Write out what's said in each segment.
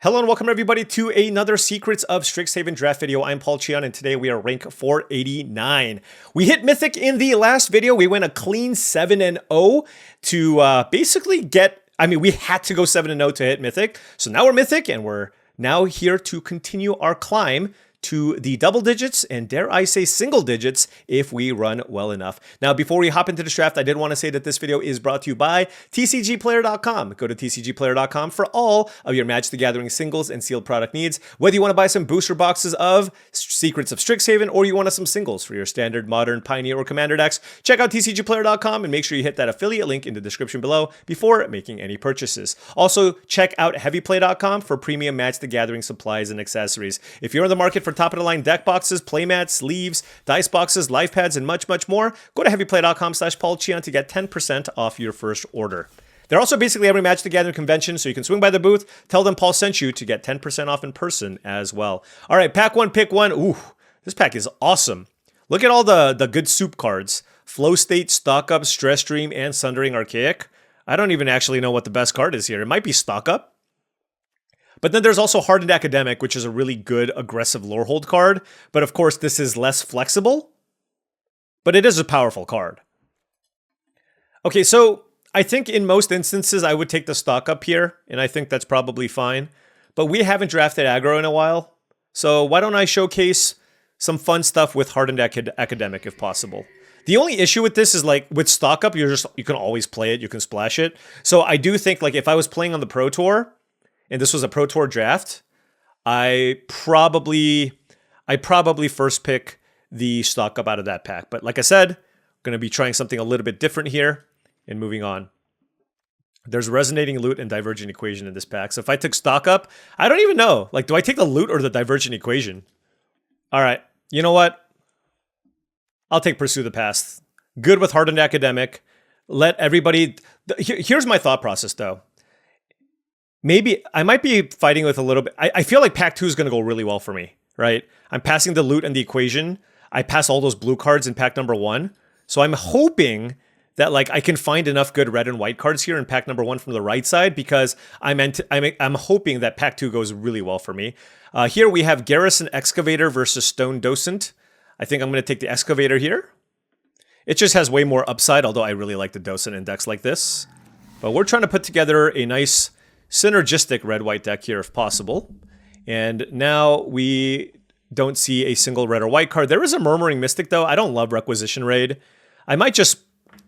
Hello and welcome everybody to another Secrets of Strixhaven draft video. I'm Paul Cheon and today we are rank 489. We hit Mythic in the last video. We went a clean 7-0 to basically get, we had to go 7-0 to hit Mythic. So now we're Mythic and we're now here to continue our climb to the double digits and dare I say single digits if we run well enough. Now, before we hop into this draft, I did want to say that this video is brought to you by TCGplayer.com. Go to TCGplayer.com for all of your Magic the Gathering singles and sealed product needs. Whether you want to buy some booster boxes of Secrets of Strixhaven or you want some singles for your standard, modern, Pioneer, or Commander decks, check out TCGplayer.com and make sure you hit that affiliate link in the description below before making any purchases. Also, check out HeavyPlay.com for premium Magic the Gathering supplies and accessories. If you're in the market for top-of-the-line deck boxes, playmats, sleeves, dice boxes, life pads, and much, much more, go to heavyplay.com/paulcheon to get 10% off your first order. They're also basically every Magic the Gathering convention, so you can swing by the booth, tell them Paul sent you to get 10% off in person as well. All right, pack one, pick one. Ooh, this pack is awesome. Look at all the good soup cards. Flow State, Stock Up, Stress Dream, and Sundering Archaic. I don't even actually know what the best card is here. It might be Stock Up. But then there's also Hardened Academic, which is a really good aggressive lore hold card. But of course, this is less flexible. But it is a powerful card. Okay, so I think in most instances, I would take the Stock Up here. And I think that's probably fine. But we haven't drafted aggro in a while. So why don't I showcase some fun stuff with Hardened Academic if possible. The only issue with this is like with Stock Up, you can always play it. You can splash it. So I do think like if I was playing on the Pro Tour, and this was a Pro Tour draft, I probably first pick the Stock Up out of that pack. But like I said, I'm going to be trying something a little bit different here and moving on. There's Resonating Loot and Divergent Equation in this pack. So if I took Stock Up, I don't even know. Like, do I take the Loot or the Divergent Equation? All right, you know what? I'll take Pursue the Past. Good with Hardened Academic. Let everybody... Here's my thought process, though. Maybe I might be fighting with a little bit. I feel like pack 2 is going to go really well for me, right? I'm passing the Loot and the Equation. I pass all those blue cards in pack number 1. So I'm hoping that like I can find enough good red and white cards here in pack number 1 from the right side because I'm hoping that pack 2 goes really well for me. Here we have Garrison Excavator versus Stone Docent. I think I'm going to take the Excavator here. It just has way more upside, although I really like the Docent in decks like this. But we're trying to put together a nice synergistic red-white deck here if possible. And now we don't see a single red or white card. There is a Murmuring Mystic, though. I don't love Requisition Raid. I might just,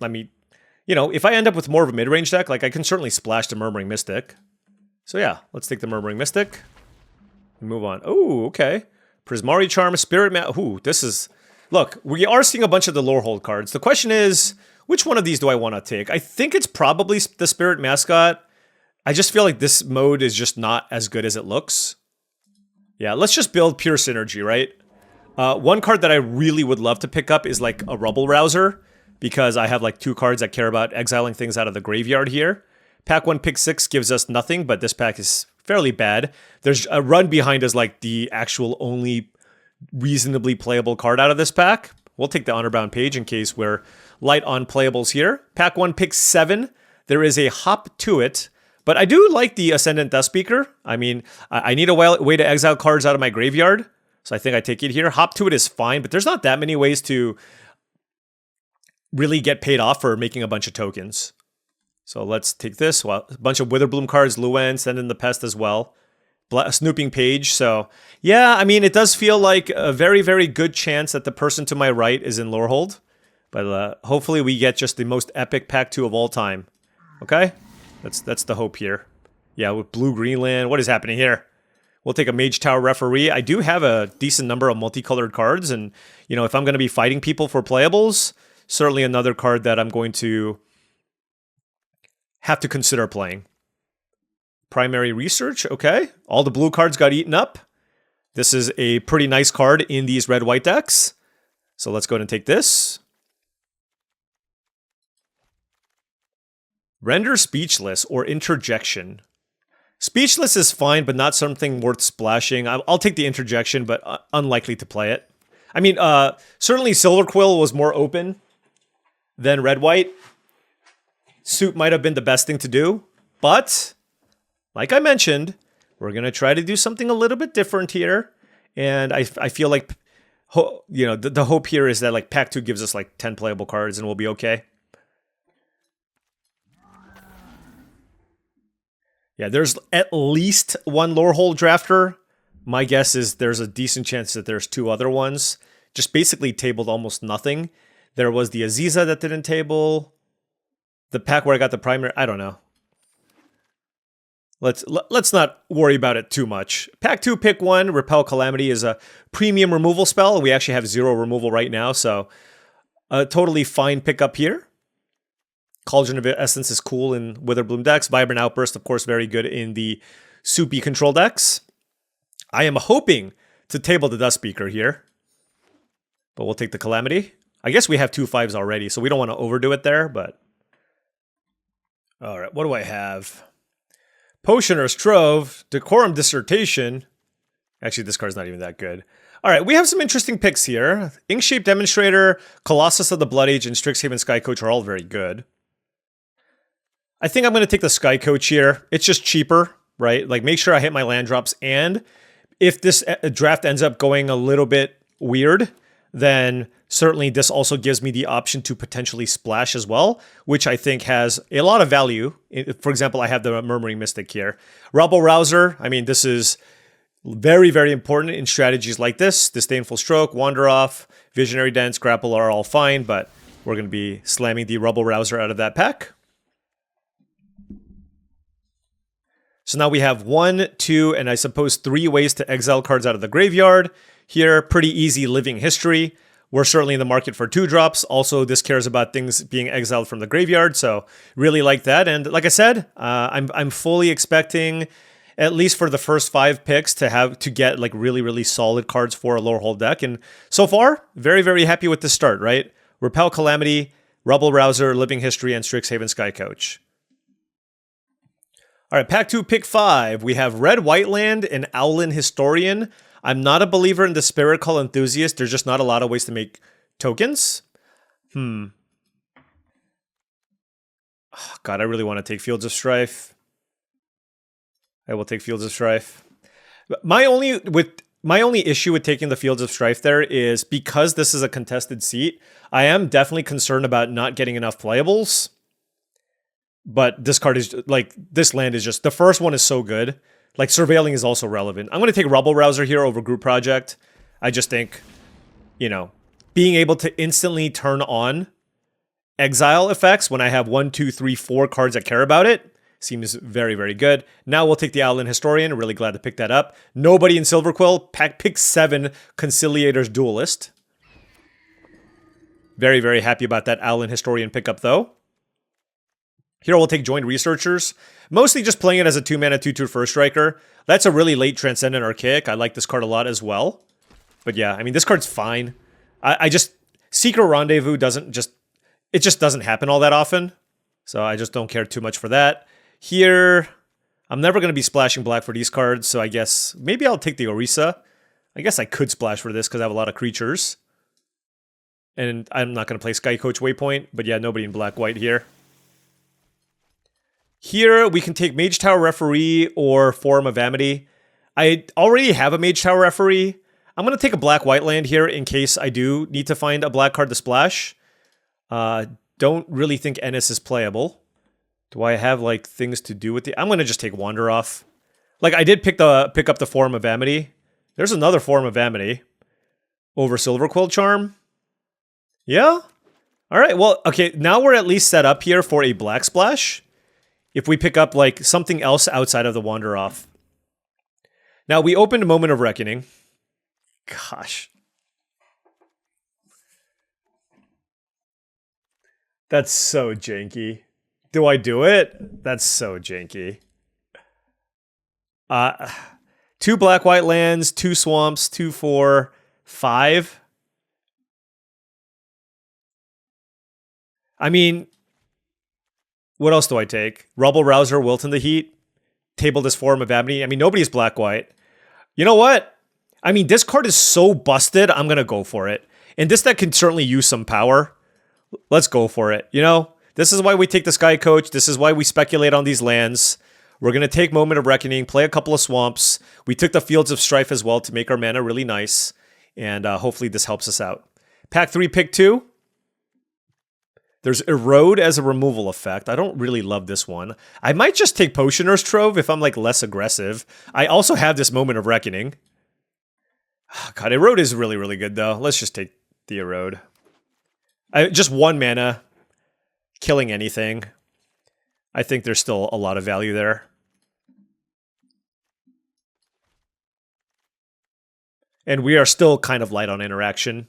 if I end up with more of a mid-range deck, like I can certainly splash the Murmuring Mystic. So yeah, let's take the Murmuring Mystic and move on. Oh, okay. Prismari Charm, Spirit Ooh, this is... Look, we are seeing a bunch of the lore hold cards. The question is, which one of these do I want to take? I think it's probably the Spirit Mascot. I just feel like this mode is just not as good as it looks. Yeah, let's just build pure synergy, right? One card that I really would love to pick up is like a Rubble Rouser, because I have like 2 cards that care about exiling things out of the graveyard here. Pack 1, pick 6 gives us nothing, but this pack is fairly bad. There's a Run Behind as like the actual only reasonably playable card out of this pack. We'll take the Honorbound Page in case we're light on playables here. Pack 1, pick 7. There is a hop to it. But I do like the Ascendant Death Speaker. I mean, I need a way to exile cards out of my graveyard. So I think I take it here. Hop to it is fine, but there's not that many ways to really get paid off for making a bunch of tokens. So let's take this. Well, a bunch of Witherbloom cards, Luen, send in the Pest as well. Snooping Page. So yeah, I mean, it does feel like a very, very good chance that the person to my right is in Lorehold. But hopefully we get just the most epic pack 2 of all time. Okay? That's the hope here. Yeah, with blue Greenland. What is happening here? We'll take a Mage Tower Referee. I do have a decent number of multicolored cards, and if I'm going to be fighting people for playables, certainly another card that I'm going to have to consider playing. Primary Research, okay. All the blue cards got eaten up. This is a pretty nice card in these red-white decks. So let's go ahead and take this. Render Speechless or Interjection. Speechless is fine, but not something worth splashing. I'll take the Interjection, but unlikely to play it. I mean, certainly Silver Quill was more open than red-white. Suit might have been the best thing to do, but like I mentioned, we're going to try to do something a little bit different here. And I feel like, you know, the hope here is that like pack 2 gives us like 10 playable cards and we'll be okay. Yeah, there's at least one Lorehold Drafter. My guess is there's a decent chance that there's 2 other ones. Just basically tabled almost nothing. There was the Aziza that didn't table. The pack where I got the primary, I don't know. Let's not worry about it too much. Pack 2, pick 1. Repel Calamity is a premium removal spell. We actually have 0 removal right now, so a totally fine pickup here. Cauldron of Essence is cool in Witherbloom decks. Vibrant Outburst, of course, very good in the soupy control decks. I am hoping to table the Dustspeaker here, but we'll take the Calamity. I guess we have 2 5s already, so we don't want to overdo it there, but... All right, what do I have? Potioner's Trove, Decorum Dissertation. Actually, this card's not even that good. All right, we have some interesting picks here. Inkshape Demonstrator, Colossus of the Blood Age, and Strixhaven Sky Coach are all very good. I think I'm going to take the Sky Coach here. It's just cheaper, right? Like, make sure I hit my land drops, and if this draft ends up going a little bit weird, then certainly this also gives me the option to potentially splash as well, which I think has a lot of value. For example, I have the Murmuring Mystic here. Rebel Rouser, I mean, this is very, very important in strategies like this. Disdainful Stroke, Wander Off, Visionary Dance, Grapple are all fine, but we're going to be slamming the Rebel Rouser out of that pack. So now we have 1, 2, and I suppose 3 ways to exile cards out of the graveyard. Here, pretty easy Living History. We're certainly in the market for 2-drops. Also, this cares about things being exiled from the graveyard, so really like that. And like I said, I'm fully expecting, at least for the first 5 picks, to get like really, really solid cards for a Lorehold deck. And so far, very, very happy with this start, right? Repel Calamity, Rebel Rouser, Living History, and Strixhaven Sky Coach. All right, pack 2, pick 5. We have Red White Land and Owlin Historian. I'm not a believer in the Spirit Call Enthusiast. There's just not a lot of ways to make tokens. Oh, God, I really want to take Fields of Strife. I will take Fields of Strife. My only issue with taking the Fields of Strife there is because this is a contested seat, I am definitely concerned about not getting enough playables. But this card is, like, this land is just, the first one is so good. Like, Surveilling is also relevant. I'm going to take Rebel Rouser here over Group Project. I just think, you know, being able to instantly turn on exile effects when I have 1, 2, 3, 4 cards that care about it seems very, very good. Now we'll take the Owlin Historian. Really glad to pick that up. Nobody in Silver Quill. Pick 7, Conciliator's Duelist. Very, very happy about that Owlin Historian pickup, though. Here we'll take Joined Researchers. Mostly just playing it as a 2-mana 2/2 first striker. That's a really late Transcendent Archaic. I like this card a lot as well. But yeah, I mean, this card's fine. I just... Secret Rendezvous doesn't just... It just doesn't happen all that often. So I just don't care too much for that. Here, I'm never going to be splashing black for these cards, so I guess... Maybe I'll take the Orisa. I guess I could splash for this because I have a lot of creatures. And I'm not going to play Sky Coach Waypoint. But yeah, nobody in black-white here. Here, we can take Mage Tower Referee or Forum of Amity. I already have a Mage Tower Referee. I'm going to take a black-white land here in case I do need to find a black card to splash. Don't really think Ennis is playable. Do I have, like, things to do with the... I'm going to just take Wander Off. Like, I did pick up the Forum of Amity. There's another Forum of Amity over Silverquill Charm. Yeah? All right, well, okay, now we're at least set up here for a black splash. If we pick up, like, something else outside of the Wander Off. Now, we opened a Moment of Reckoning. Gosh. That's so janky. Do I do it? That's so janky. 2 black-white lands, 2 swamps, 2, 4, 5. I mean... What else do I take? Rebel Rouser, Wilt in the Heat. Table this Forum of Amity. I mean, nobody's black-white. You know what? I mean, this card is so busted, I'm going to go for it. And this deck can certainly use some power. Let's go for it. You know, this is why we take the Sky Coach. This is why we speculate on these lands. We're going to take Moment of Reckoning, play a couple of swamps. We took the Fields of Strife as well to make our mana really nice. And hopefully this helps us out. Pack 3, pick 2. There's Erode as a removal effect. I don't really love this one. I might just take Potioner's Trove if I'm like less aggressive. I also have this Moment of Reckoning. God, Erode is really, really good though. Let's just take the Erode. Just 1 mana, killing anything. I think there's still a lot of value there. And we are still kind of light on interaction.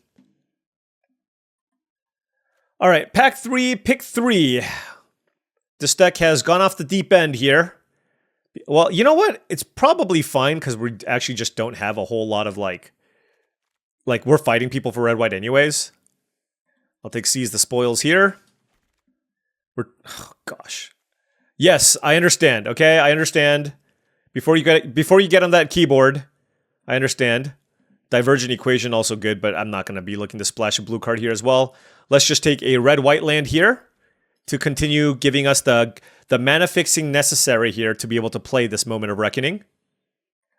All right, pack 3, pick 3. This deck has gone off the deep end here. Well, you know what? It's probably fine because we actually just don't have a whole lot of like we're fighting people for red-white anyways. I'll take Seize the Spoils here. Oh, gosh. Yes, I understand. Okay, I understand. Before you get on that keyboard, I understand. Divergent Equation also good, but I'm not going to be looking to splash a blue card here as well. Let's just take a red-white land here to continue giving us the mana fixing necessary here to be able to play this Moment of Reckoning.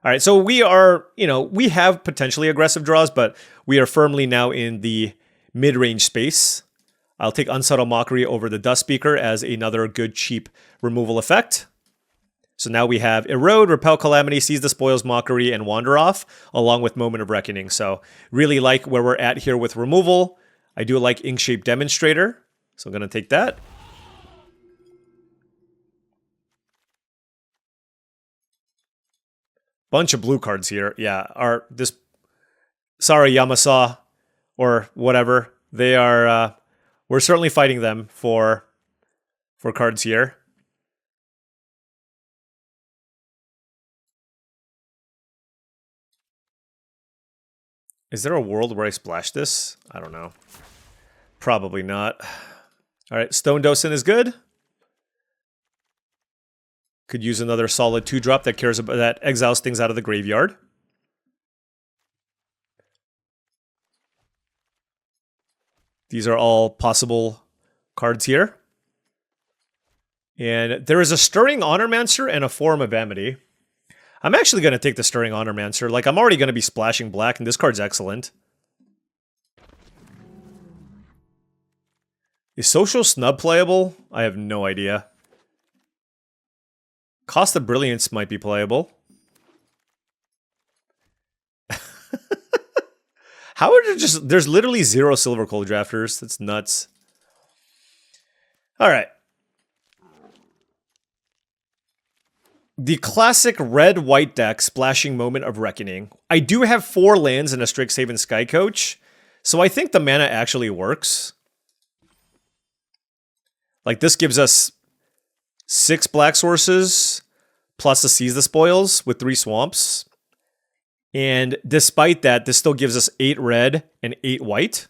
All right, so we are, we have potentially aggressive draws, but we are firmly now in the mid-range space. I'll take Unsubtle Mockery over the Dust Speaker as another good, cheap removal effect. So now we have Erode, Repel Calamity, Seize the Spoils, Mockery, and Wander Off, along with Moment of Reckoning. So really like where we're at here with removal. I do like Inkshape Demonstrator, so I'm going to take that. Bunch of blue cards here. Yeah, sorry, Yamasa, or whatever. They are, we're certainly fighting them for cards here. Is there a world where I splash this? I don't know. Probably not. All right, Stone Docent is good. Could use another solid 2-drop that exiles things out of the graveyard. These are all possible cards here. And there is a Stirring Honormancer and a Forum of Amity. I'm actually going to take the Stirring Honormancer. Like, I'm already going to be splashing black, and this card's excellent. Is Social Snub playable? I have no idea. Cost of Brilliance might be playable. How are there just... There's literally 0 Silver Cold Drafters. That's nuts. All right. The classic red-white deck, Splashing Moment of Reckoning. I do have 4 lands in a Strixhaven Sky Coach, so I think the mana actually works. Like, this gives us 6 black sources, plus a Seize the Spoils with 3 swamps. And despite that, this still gives us 8 red and 8 white.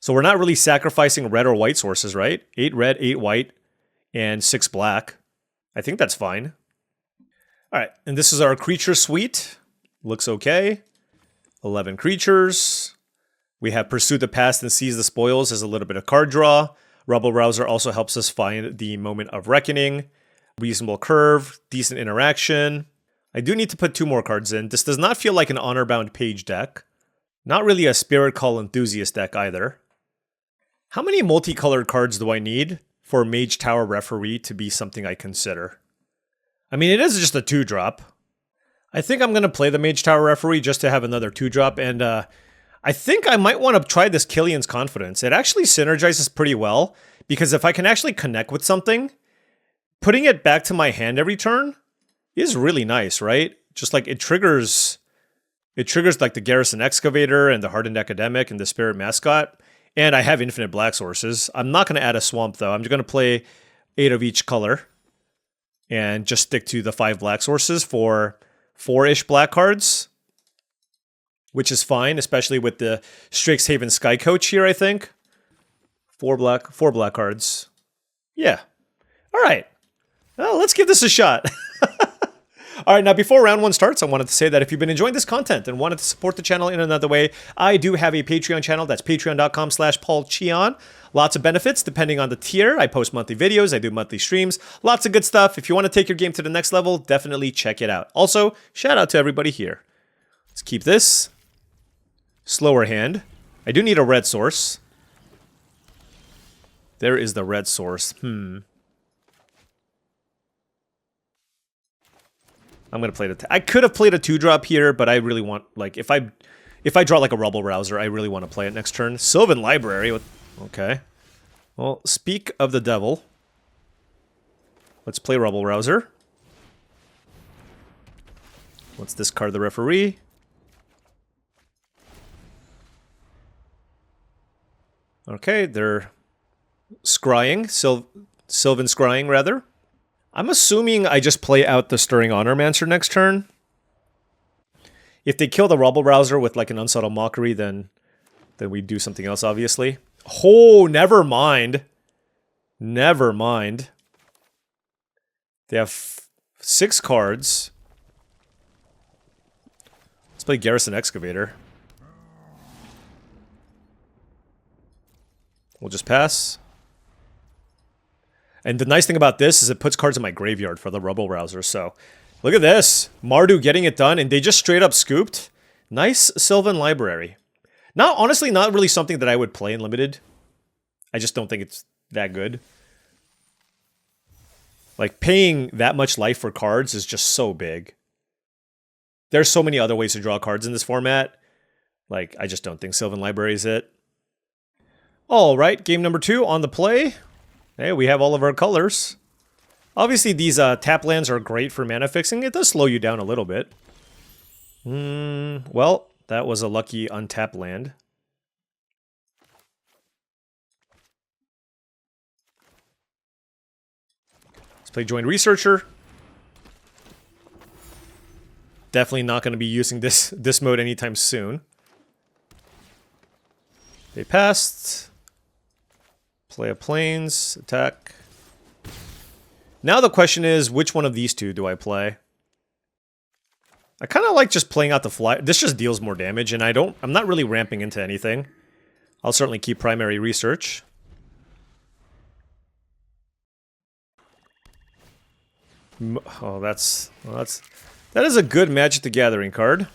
So we're not really sacrificing red or white sources, right? 8 red, 8 white, and 6 black. I think that's fine. All right, and this is our creature suite. Looks okay. 11 creatures. We have Pursue the Past and Seize the Spoils as a little bit of card draw. Rebel Rouser also helps us find the Moment of Reckoning. Reasonable Curve, decent interaction. I do need to put 2 more cards in. This does not feel like an Honor-Bound Page deck. Not really a Spirit Call Enthusiast deck either. How many multicolored cards do I need for Mage Tower Referee to be something I consider? I mean, it is just a 2-drop. I think I'm going to play the Mage Tower Referee just to have another 2-drop, and I think I might want to try this Killian's Confidence. It actually synergizes pretty well, because if I can actually connect with something, putting it back to my hand every turn is really nice, right? Just like it triggers like the Garrison Excavator and the Hardened Academic and the Spirit Mascot, and I have infinite black sources. I'm not going to add a swamp though. I'm just going to play 8 of each color and just stick to the 5 black sources for 4-ish black cards, which is fine, especially with the Strixhaven Sky Coach here, I think. 4 black cards. Yeah. All right. Well, let's give this a shot. All right, now before round 1 starts, I wanted to say that if you've been enjoying this content and wanted to support the channel in another way, I do have a Patreon channel. That's patreon.com/paulcheon. Lots of benefits depending on the tier. I post monthly videos, I do monthly streams, lots of good stuff. If you want to take your game to the next level, definitely check it out. Also, shout out to everybody here. Let's keep this. Slower hand. I do need a red source. There is the red source. I'm gonna play the. I could have played a 2-drop here, but I really want, like, if I draw like a Rubble Rouser, I really want to play it next turn. Sylvan Library. Okay. Well, speak of the devil. Let's play Rubble Rouser. Let's discard the referee. Okay, they're scrying. Sylvan scrying, rather. I'm assuming I just play out the Stirring Honormancer next turn. If they kill the Rubble Rouser with like an Unsubtle Mockery, then we do something else, obviously. Oh, never mind. Never mind. They have 6 cards. Let's play Garrison Excavator. We'll just pass. And the nice thing about this is it puts cards in my graveyard for the Rubble Rouser, so... Look at this. Mardu getting it done, and they just straight up scooped. Nice Sylvan Library. Honestly, not really something that I would play in Limited. I just don't think it's that good. Like, paying that much life for cards is just so big. There's so many other ways to draw cards in this format. Like, I just don't think Sylvan Library is it. Alright, game number 2 on the play. Hey, we have all of our colors. Obviously, these tap lands are great for mana fixing. It does slow you down a little bit. Well, that was a lucky untap land. Let's play Joint Researcher. Definitely not going to be using this mode anytime soon. They passed. Play a Plains, attack. Now the question is, which one of these two do I play? I kind of like just playing out the fly. This just deals more damage, and I'm not really ramping into anything. I'll certainly keep Primary Research. Oh, that is a good Magic the Gathering card.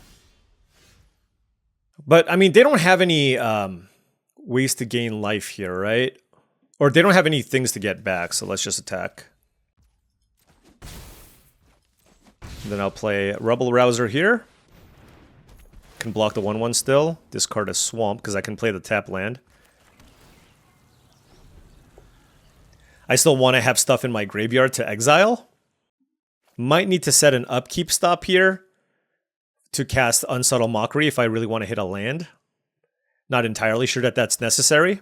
But I mean, they don't have any ways to gain life here, right? Or they don't have any things to get back, so let's just attack. Then I'll play Rubble Rouser here. Can block the 1/1 still. Discard a Swamp, because I can play the tap land. I still want to have stuff in my graveyard to exile. Might need to set an upkeep stop here to cast Unsubtle Mockery if I really want to hit a land. Not entirely sure that that's necessary.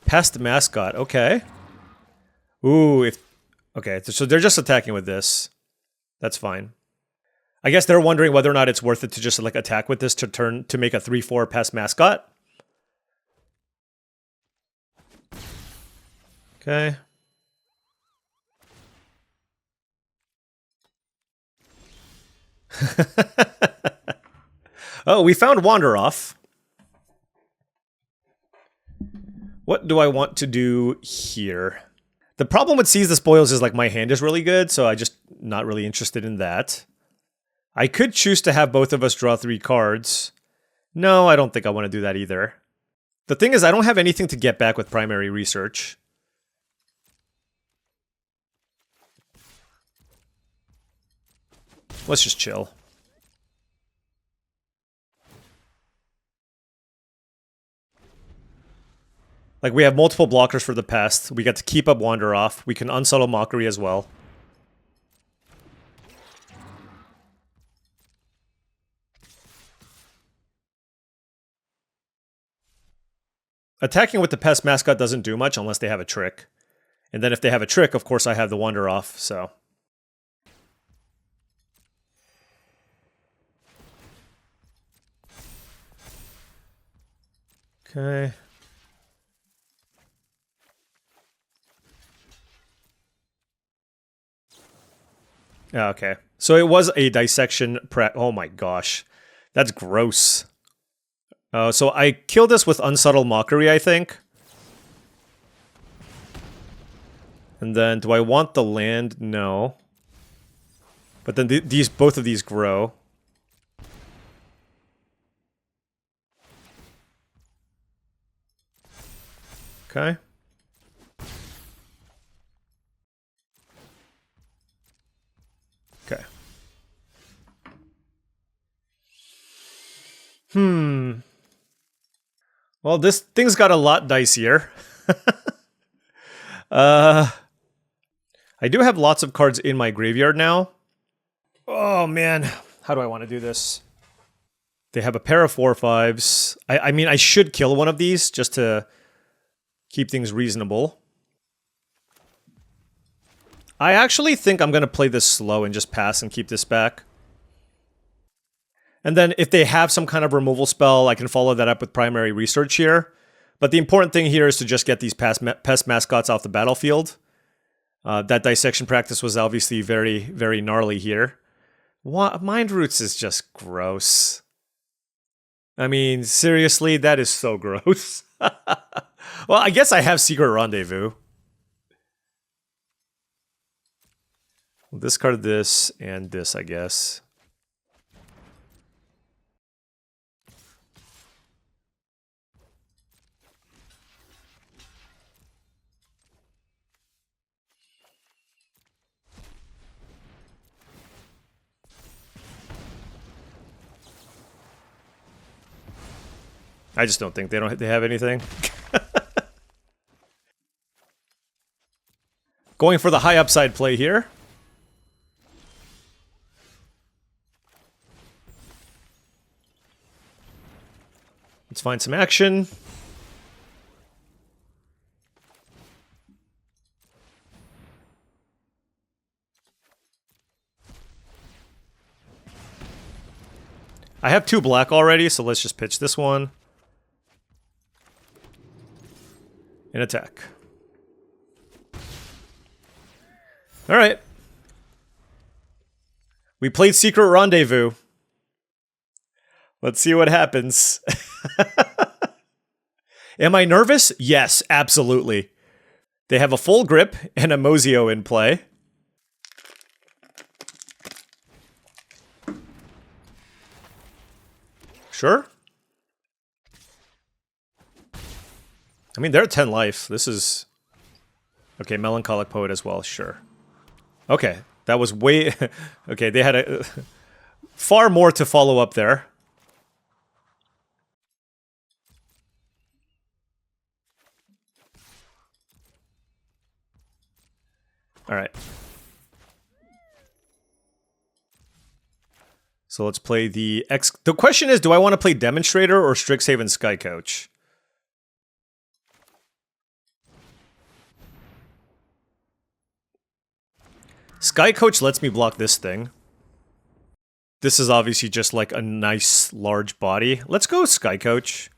Pest Mascot, okay. Ooh, okay, so they're just attacking with this. That's fine. I guess they're wondering whether or not it's worth it to just like attack with this to make a 3/4 Pest Mascot. Okay. Oh, we found Wander Off. What do I want to do here? The problem with Seize the Spoils is like my hand is really good, so I just not really interested in that. I could choose to have both of us draw 3 cards. No, I don't think I want to do that either. The thing is, I don't have anything to get back with Primary Research. Let's just chill. Like, we have multiple blockers for the pest. We get to keep up Wander Off. We can Unsubtle Mockery as well. Attacking with the Pest Mascot doesn't do much unless they have a trick. And then if they have a trick, of course I have the Wander Off, so... Okay... Okay, so it was a dissection oh my gosh. That's gross. So I killed this with Unsubtle Mockery, I think. And then, do I want the land? No. But then both of these grow. Okay. Okay. Well, this thing's got a lot dicier. I do have lots of cards in my graveyard now. Oh man, how do I want to do this? They have a pair of 4/5s. I mean, I should kill one of these just to keep things reasonable. I actually think I'm going to play this slow and just pass and keep this back. And then if they have some kind of removal spell, I can follow that up with primary research here. But the important thing here is to just get these pest mascots off the battlefield. That dissection practice was obviously very, very gnarly here. Mind Roots is just gross. I mean, seriously, that is so gross. Well, I guess I have Secret Rendezvous. We'll discard this and this, I guess. I just don't think they have anything. Going for the high upside play here. Let's find some action. I have 2 black already, so let's just pitch this one. And attack. Alright. We played Secret Rendezvous. Let's see what happens. Am I nervous? Yes, absolutely. They have a full grip and a Mozio in play. Sure. I mean, they're at 10 life. This is... Okay, Melancholic Poet as well, sure. Okay, that was way... Okay, they had far more to follow up there. Alright. So let's play the X... The question is, do I want to play Demonstrator or Strixhaven Sky Coach? Sky Coach lets me block this thing. This is obviously just like a nice large body. Let's go Sky Coach.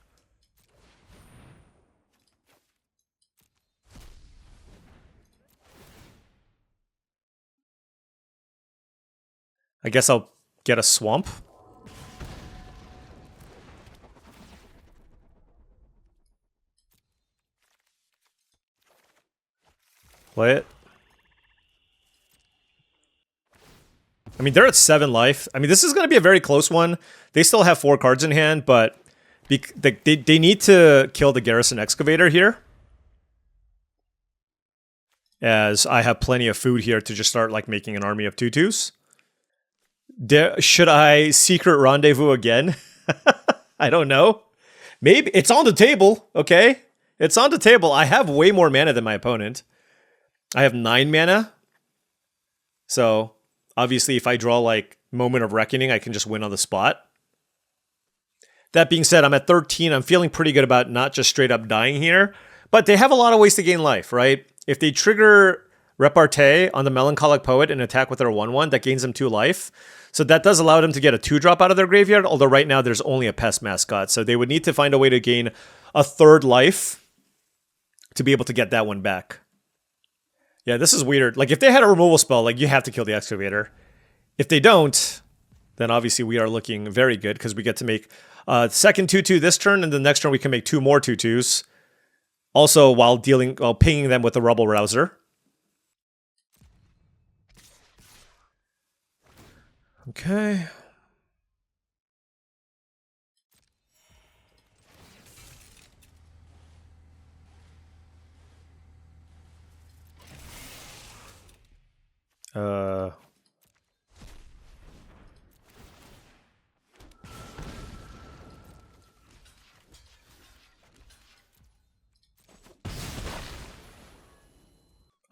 I guess I'll get a swamp. Play it. I mean, they're at 7 life. I mean, this is going to be a very close one. They still have 4 cards in hand, but they need to kill the Garrison Excavator here. As I have plenty of food here to just start like making an army of 2/2s. Should I Secret Rendezvous again? I don't know. Maybe. It's on the table, okay? It's on the table. I have way more mana than my opponent. I have 9 mana. So... Obviously, if I draw, like, Moment of Reckoning, I can just win on the spot. That being said, I'm at 13. I'm feeling pretty good about not just straight up dying here. But they have a lot of ways to gain life, right? If they trigger Repartee on the Melancholic Poet and attack with their 1/1, that gains them 2 life. So that does allow them to get a 2-drop out of their graveyard, although right now there's only a Pest Mascot. So they would need to find a way to gain a 3rd life to be able to get that one back. Yeah, this is weird. Like, if they had a removal spell, like, you have to kill the Excavator. If they don't, then obviously we are looking very good, because we get to make second 2/2 this turn, and the next turn we can make 2 more 2/2s. Also, while pinging them with the Rubble Rouser. Okay.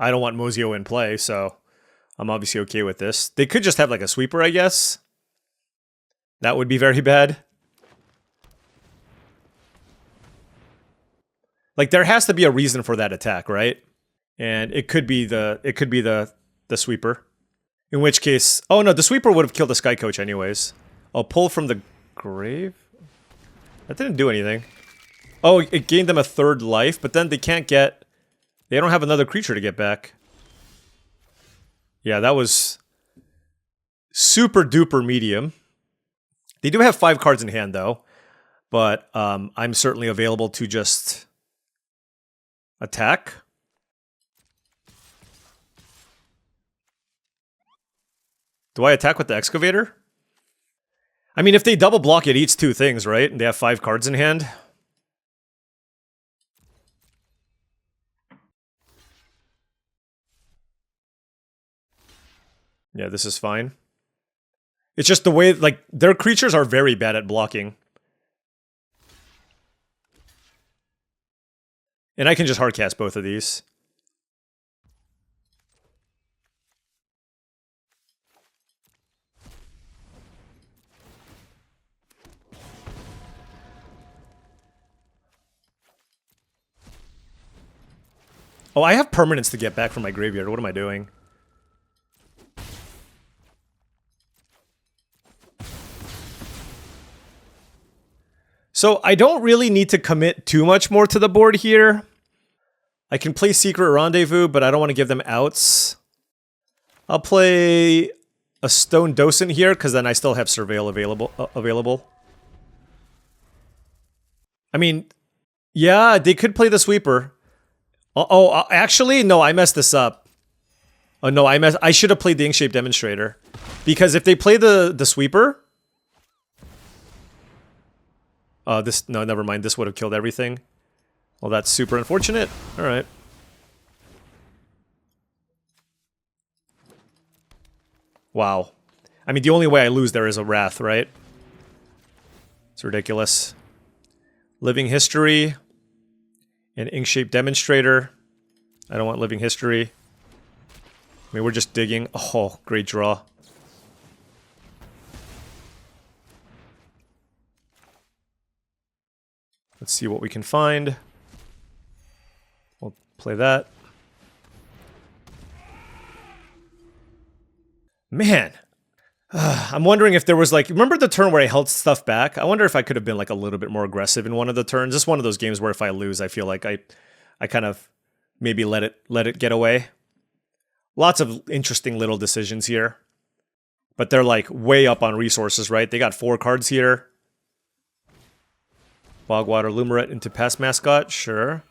I don't want Mozio in play, so I'm obviously okay with this. They could just have like a sweeper, I guess. That would be very bad. Like there has to be a reason for that attack, right? And it could be the sweeper. In which case, oh no, the sweeper would have killed the Sky Coach anyways. I'll pull from the grave. That didn't do anything. Oh, it gained them a third life, but then they can't get. They don't have another creature to get back. Yeah, that was super duper medium. They do have 5 cards in hand though, but I'm certainly available to just attack. Do I attack with the excavator? I mean, if they double block, it eats 2 things, right? And they have 5 cards in hand. Yeah, this is fine. It's just the way, like, their creatures are very bad at blocking. And I can just hardcast both of these. Oh, I have permanents to get back from my graveyard. What am I doing? So I don't really need to commit too much more to the board here. I can play Secret Rendezvous, but I don't want to give them outs. I'll play a Stone Docent here, because then I still have Surveil available. I mean, yeah, they could play the Sweeper. Actually, no, I messed this up. Oh no, I should have played the Ink-Shape Demonstrator. Because if they play the Sweeper... no, never mind. This would have killed everything. Well, that's super unfortunate. Alright. Wow. I mean, the only way I lose there is a Wrath, right? It's ridiculous. Living History. An Ink-Shape Demonstrator. I don't want Living History. I mean, we're just digging. Oh, great draw. Let's see what we can find. We'll play that. Man. I'm wondering if there was like... Remember the turn where I held stuff back? I wonder if I could have been like a little bit more aggressive in one of the turns. Just one of those games where if I lose, I feel like I kind of maybe let it get away. Lots of interesting little decisions here. But they're like way up on resources, right? They got 4 cards here. Bogwater Lumerette into Past Mascot, sure.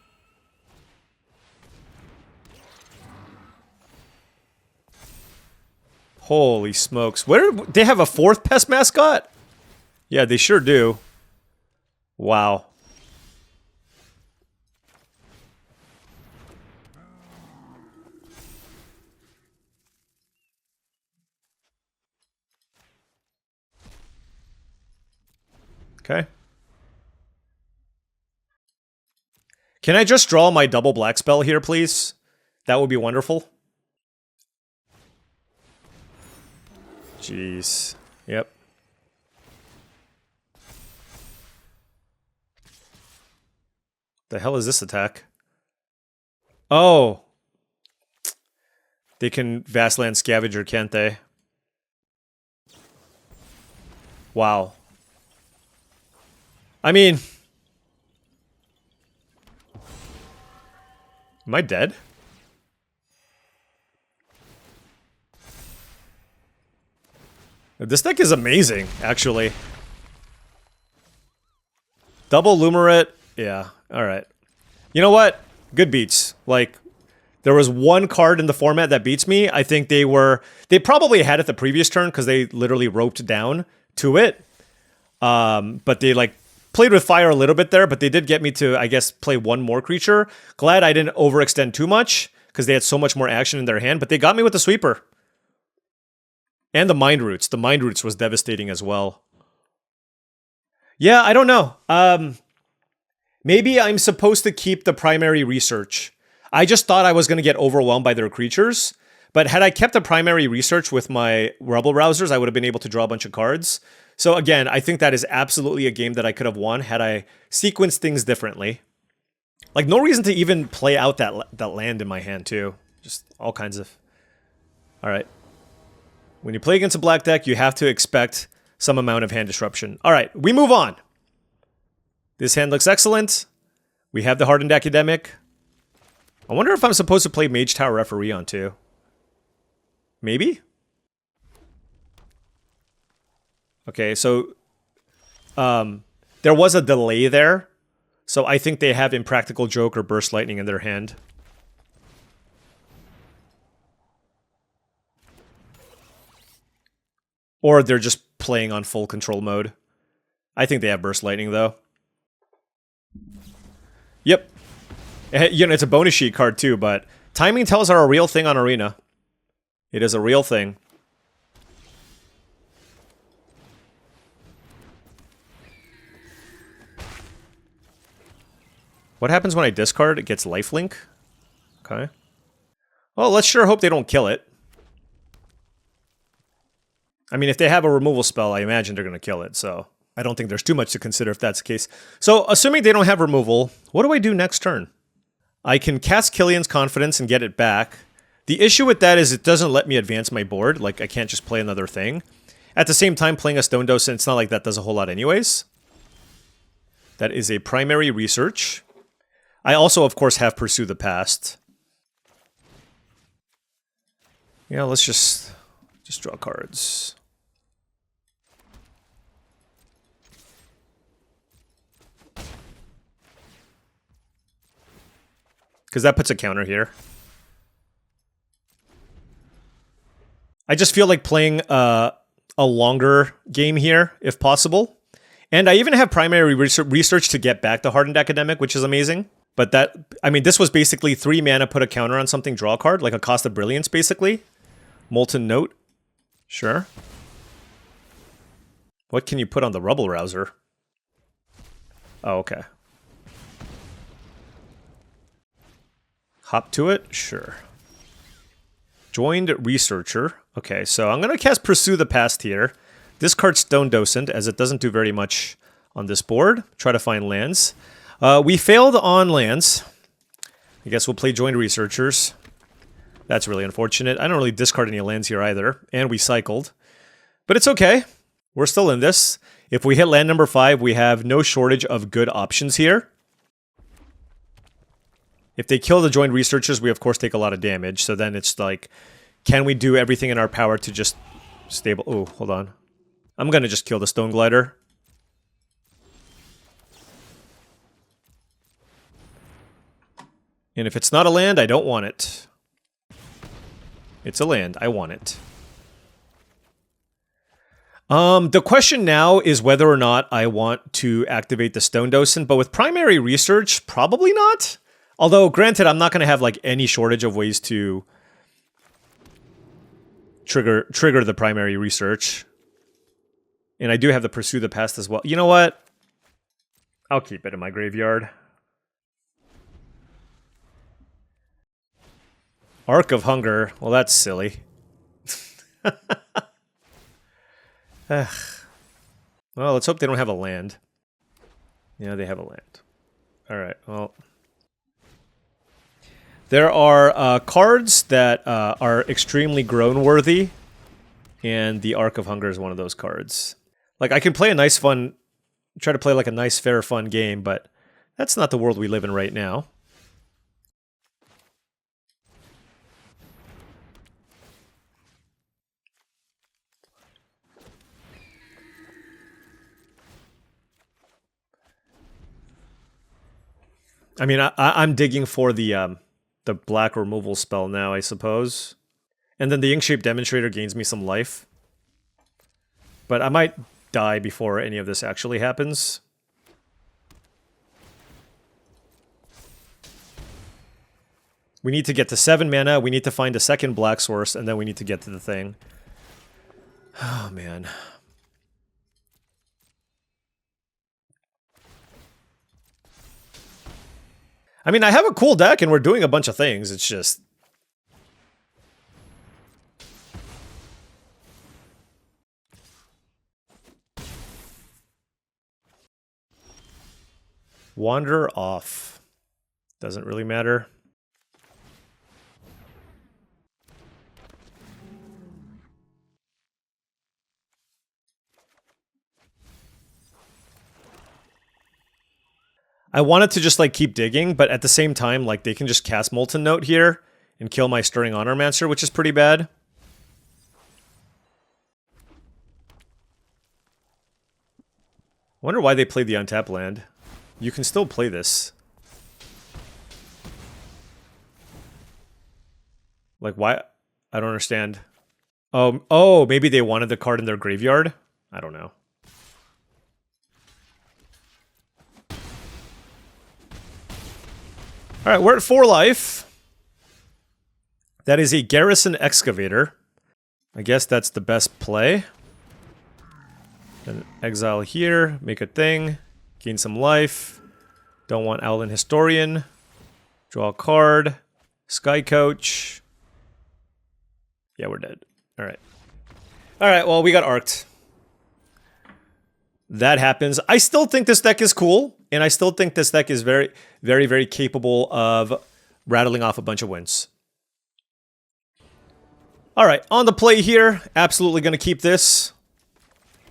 Holy smokes. Where they have a 4th Pest Mascot? Yeah, they sure do. Wow. Okay. Can I just draw my double black spell here, please? That would be wonderful. Jeez. Yep. The hell is this attack? Oh. They can Vastland Scavenger, can't they? Wow. I mean... Am I dead? This deck is amazing, actually. Double Lumerette. Yeah, alright. You know what? Good beats. Like, There was one card in the format that beats me. I think they probably had it the previous turn because they literally roped down to it. But they like played with fire a little bit there, but they did get me to, I guess, play one more creature. Glad I didn't overextend too much because they had so much more action in their hand, but they got me with the sweeper. And the Mind Roots. The Mind Roots was devastating as well. Yeah, I don't know. Maybe I'm supposed to keep the primary research. I just thought I was going to get overwhelmed by their creatures. But had I kept the primary research with my Rebel Rousers, I would have been able to draw a bunch of cards. So again, I think that is absolutely a game that I could have won had I sequenced things differently. Like, no reason to even play out that land in my hand, too. Just all kinds of... Alright. When you play against a black deck, you have to expect some amount of hand disruption. Alright, we move on. This hand looks excellent. We have the Hardened Academic. I wonder if I'm supposed to play Mage Tower Referee on, too. Maybe? Okay, so... there was a delay there. So I think they have Impractical Joke or Burst Lightning in their hand. Or they're just playing on full control mode. I think they have Burst Lightning, though. Yep. You know, it's a bonus sheet card, too, but timing tells are a real thing on Arena. It is a real thing. What happens when I discard? It gets lifelink? Okay. Well, let's sure hope they don't kill it. I mean, if they have a removal spell, I imagine they're going to kill it, so I don't think there's too much to consider if that's the case. So, assuming they don't have removal, what do I do next turn? I can cast Killian's Confidence and get it back. The issue with that is it doesn't let me advance my board. Like, I can't just play another thing. At the same time, playing a Stone Docent, it's not like that does a whole lot anyways. That is a primary research. I also, of course, have Pursue the Past. Yeah, let's just draw cards. Because that puts a counter here. I just feel like playing a longer game here, if possible. And I even have primary research to get back the Hardened Academic, which is amazing. But that, I mean, this was basically 3 mana, put a counter on something, draw a card, like a Cost of Brilliance, basically. Molten Note. Sure. What can you put on the Rebel Rouser? Oh, okay. Hop to it? Sure. Joined Researcher. Okay, so I'm going to cast Pursue the Past here. Discard Stone Docent, as it doesn't do very much on this board. Try to find lands. We failed on lands. I guess we'll play Joined Researchers. That's really unfortunate. I don't really discard any lands here either. And we cycled. But it's okay. We're still in this. If we hit land number 5, we have no shortage of good options here. If they kill the Joined Researchers, we of course take a lot of damage. So then it's like, can we do everything in our power to just stable... Oh, hold on. I'm going to just kill the Stone Glider. And if it's not a land, I don't want it. It's a land. I want it. The question now is whether or not I want to activate the Stone Docent, but with primary research, probably not. Although, granted, I'm not going to have like any shortage of ways to trigger the primary research. And I do have the Pursue the Past as well. You know what? I'll keep it in my graveyard. Arc of Hunger. Well, that's silly. Well, let's hope they don't have a land. Yeah, they have a land. Alright, well... There are cards that are extremely groan-worthy, and the Arc of Hunger is one of those cards. Like, I can play a nice, fun... Try to play like a nice, fair, fun game, but that's not the world we live in right now. I mean, I'm digging for the the black removal spell now, I suppose. And then the Inkshape Demonstrator gains me some life. But I might die before any of this actually happens. We need to get to 7 mana, we need to find a second black source, and then we need to get to the thing. Oh, man. I mean, I have a cool deck and we're doing a bunch of things, it's just... Wander off. Doesn't really matter. I wanted to just, like, keep digging, but at the same time, like, they can just cast Molten Note here and kill my Stirring Honormancer, which is pretty bad. Wonder why they played the untap land. You can still play this. Like, why? I don't understand. Oh, maybe they wanted the card in their graveyard? I don't know. Alright, we're at 4 life. That is a Garrison Excavator. I guess that's the best play. Then exile here, make a thing, gain some life. Don't want Owlin Historian. Draw a card. Sky Coach. Yeah, we're dead. Alright. Alright, well, we got arced. That happens. I still think this deck is cool, and I still think this deck is very, very, very capable of rattling off a bunch of wins. Alright, on the play here, absolutely going to keep this.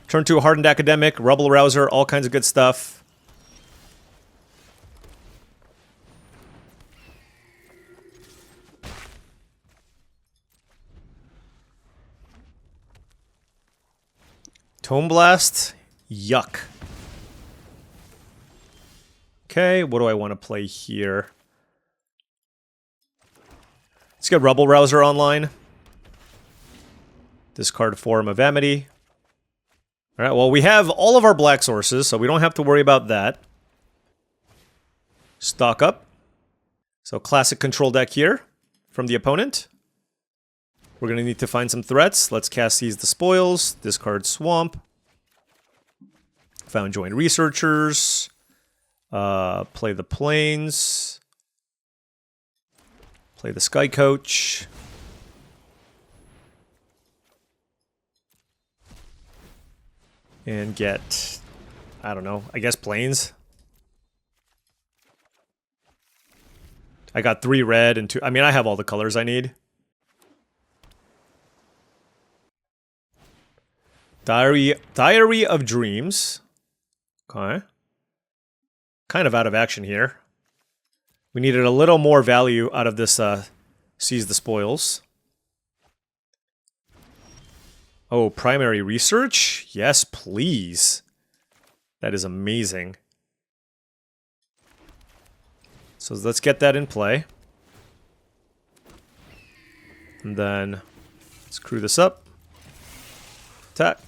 Turn to a Hardened Academic, Rebel Rouser, all kinds of good stuff. Tome Blast, yuck. Okay, what do I want to play here? Let's get Rebel Rouser online. Discard Forum of Amity. Alright, well, we have all of our black sources, so we don't have to worry about that. Stock up. So, classic control deck here from the opponent. We're going to need to find some threats. Let's cast Seize the Spoils, discard Swamp. Found Join Researchers. Play the Plains. Play the Sky Coach. And get, I don't know, I guess Plains. I got 3 red and 2, I mean, I have all the colors I need. Diary of Dreams. Okay. Kind of out of action here. We needed a little more value out of this Seize the Spoils. Oh, Primary Research? Yes, please. That is amazing. So let's get that in play. And then screw this up. Attack.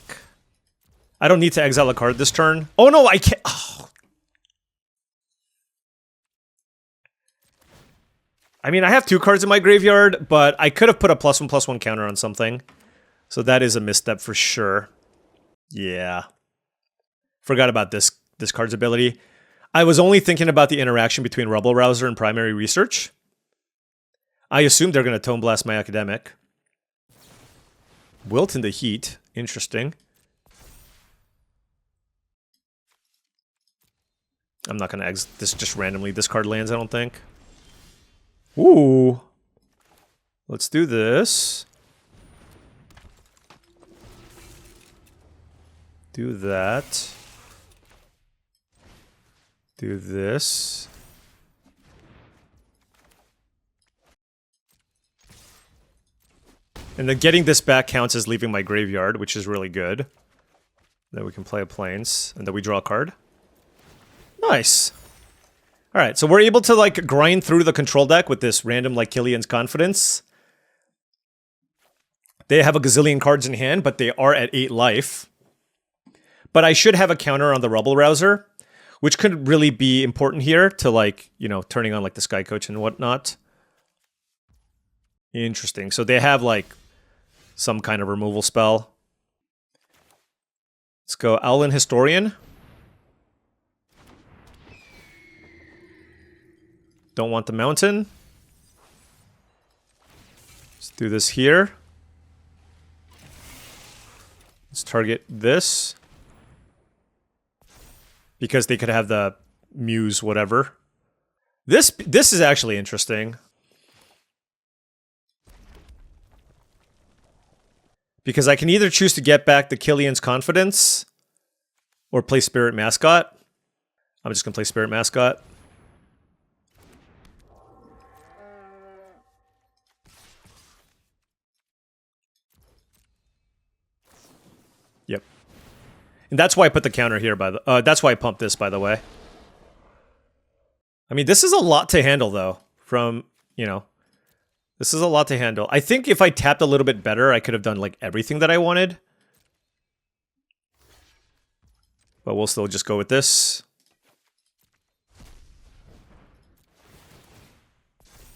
I don't need to exile a card this turn. Oh no, I can't. Oh. I mean, I have 2 cards in my graveyard, but I could have put a +1/+1 counter on something. So that is a misstep for sure. Yeah. Forgot about this card's ability. I was only thinking about the interaction between Rebel Rouser and Primary Research. I assume they're going to Tome Blast my Academic. Wilt in the Heat. Interesting. I'm not going to this just randomly. This card lands, I don't think. Ooh. Let's do this. Do that. Do this. And then getting this back counts as leaving my graveyard, which is really good. Then we can play a Plains, and then we draw a card. Nice. All right, so we're able to like grind through the control deck with this random like Killian's Confidence. They have a gazillion cards in hand, but they are at 8 life. But I should have a counter on the Rebel Rouser, which could really be important here to like, you know, turning on like the Sky Coach and whatnot. Interesting. So they have like some kind of removal spell. Let's go Owlin Historian. Don't want the mountain. Let's do this here. Let's target this. Because they could have the Muse whatever. This is actually interesting. Because I can either choose to get back the Killian's Confidence or play Spirit Mascot. I'm just going to play Spirit Mascot. Yep. And that's why I put the counter here, that's why I pumped this, by the way. I mean, this is a lot to handle, though, from, you know... This is a lot to handle. I think if I tapped a little bit better, I could have done like everything that I wanted. But we'll still just go with this.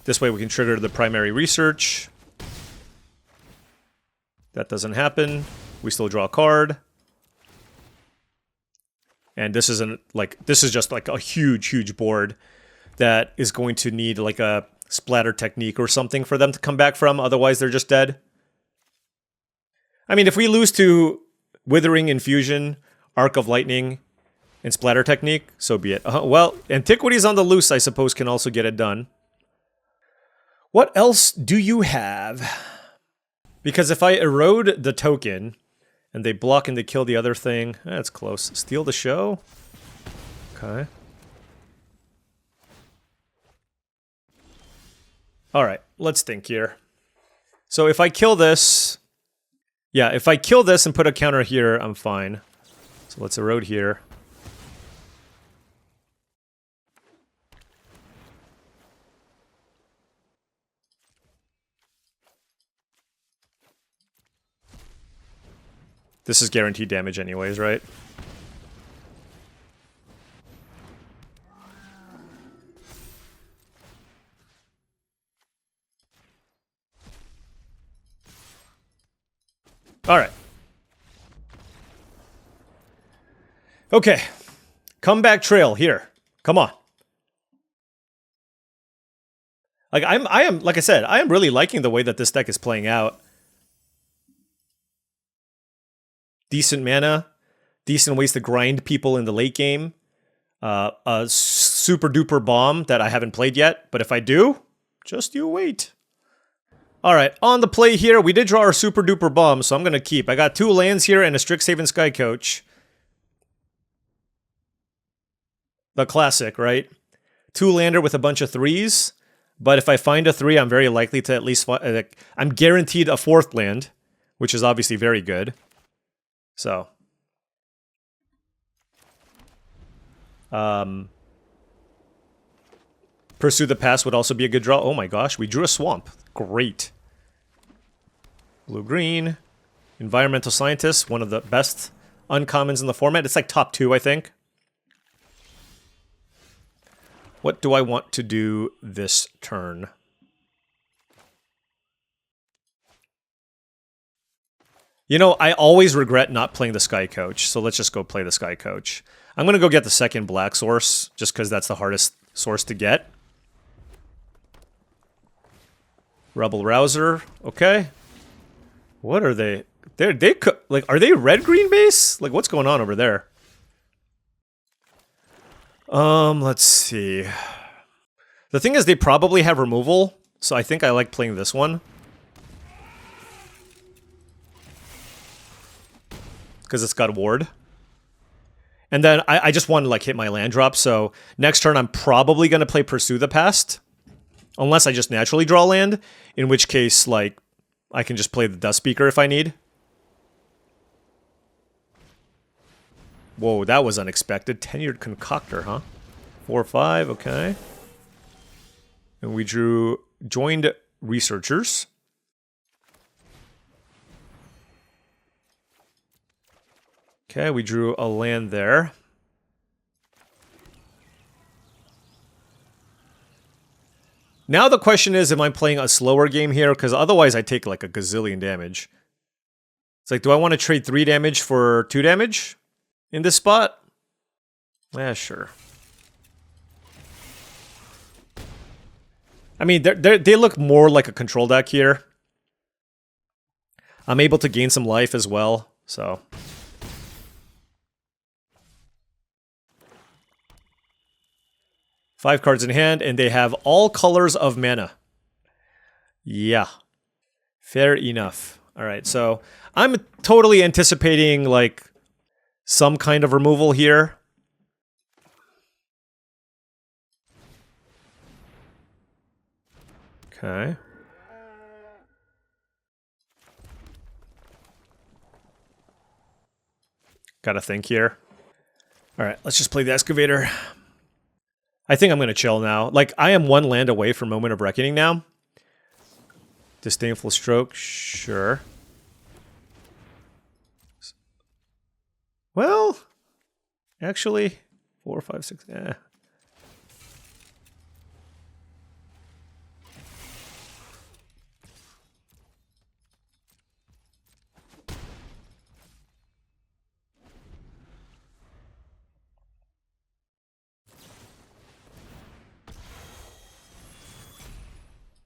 This way we can trigger the primary research. That doesn't happen. We still draw a card. And this isn't like, this is just like a huge, huge board that is going to need like a splatter technique or something for them to come back from, otherwise they're just dead. I mean, if we lose to Withering Infusion, Arc of Lightning, and Splatter Technique, so be it. Well, Antiquities on the Loose, I suppose, can also get it done. What else do you have? Because if I erode the token, and they block and they kill the other thing, that's close. Steal the Show? Okay. Alright, let's think here. So if I kill this... Yeah, if I kill this and put a counter here, I'm fine. So let's erode here. This is guaranteed damage anyways, right? Alright. Okay. Comeback trail here. Come on. Like I am like I said, I am really liking the way that this deck is playing out. Decent mana, decent ways to grind people in the late game. A super duper bomb that I haven't played yet, but if I do, just you wait. Alright, on the play here, we did draw our super duper bomb, so I'm going to keep. I got 2 lands here and a Strixhaven Sky Coach. The classic, right? 2-lander with a bunch of 3s, but if I find a 3, I'm very likely to at least... I'm guaranteed a 4th land, which is obviously very good. So... Pursue the Past would also be a good draw. Oh my gosh, we drew a Swamp. Great. Blue-green. Environmental Scientist, one of the best uncommons in the format. It's like top 2, I think. What do I want to do this turn? You know, I always regret not playing the Sky Coach, so let's just go play the Sky Coach. I'm going to go get the second black source, just because that's the hardest source to get. Rebel Rouser, okay. What are they? Like, are they red-green base? Like, what's going on over there? Let's see. The thing is, they probably have removal, so I think I like playing this one. Because it's got ward. And then I just want to, like, hit my land drop, so next turn I'm probably going to play Pursue the Past. Unless I just naturally draw land, in which case, like, I can just play the Dust Speaker if I need. Whoa, that was unexpected. Tenured Concoctor, huh? 4/5, okay. And we drew Joined Researchers. Okay, we drew a land there. Now the question is, am I playing a slower game here? Because otherwise I take like a gazillion damage. It's like, do I want to trade 3 damage for 2 damage in this spot? Yeah, sure. I mean, they look more like a control deck here. I'm able to gain some life as well, so... Five cards in hand, and they have all colors of mana. Yeah. Fair enough. All right, so I'm totally anticipating, like, some kind of removal here. Okay. Gotta think here. All right, let's just play the Excavator. I think I'm going to chill now. Like, I am 1 land away from Moment of Reckoning now. Disdainful Stroke, sure. Well, actually, 4, 5, 6, eh.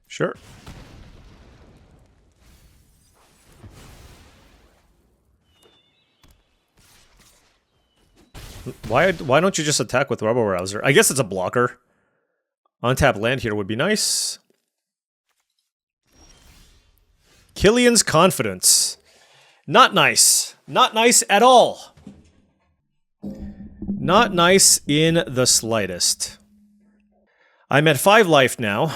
Sure. Why don't you just attack with Rebel Rouser? I guess it's a blocker. Untap land here would be nice. Killian's Confidence. Not nice. Not nice at all. Not nice in the slightest. I'm at 5 life now.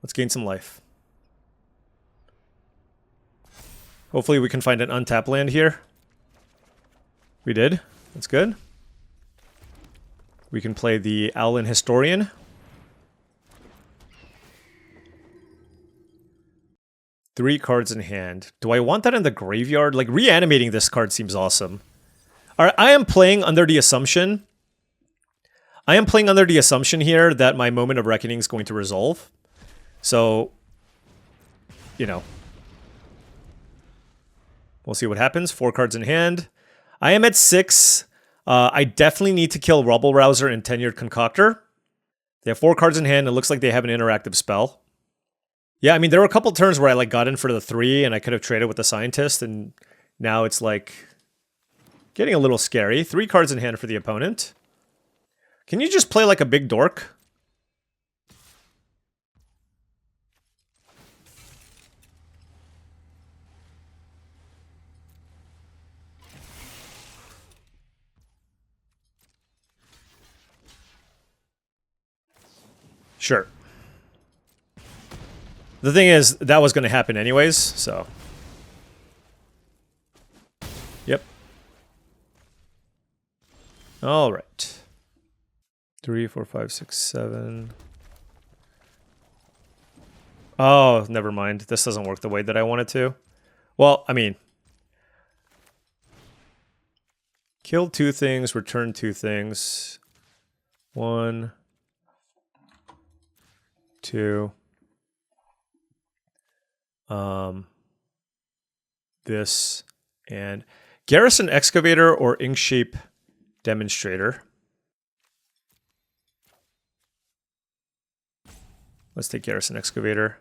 Let's gain some life. Hopefully we can find an untapped land here. We did. That's good. We can play the Owlin Historian. Three cards in hand. Do I want that in the graveyard? Like, reanimating this card seems awesome. Alright, I am playing under the assumption here that my Moment of Reckoning is going to resolve. So, you know, we'll see what happens. 4 cards in hand. I am at 6. I definitely need to kill Rubble Rouser and Tenured Concoctor. They have 4 cards in hand. It looks like they have an interactive spell. Yeah, I mean, there were a couple turns where I like got in for the 3 and I could have traded with the Scientist, and now it's like getting a little scary. 3 cards in hand for the opponent. Can you just play like a big dork? Sure. The thing is, that was going to happen anyways, so. Yep. All right. 3, 4, 5, 6, 7. Oh, never mind. This doesn't work the way that I want it to. Well, I mean, kill 2 things, return 2 things. 1, 2. This and Garrison Excavator or Inkshape Demonstrator. Let's take Garrison Excavator.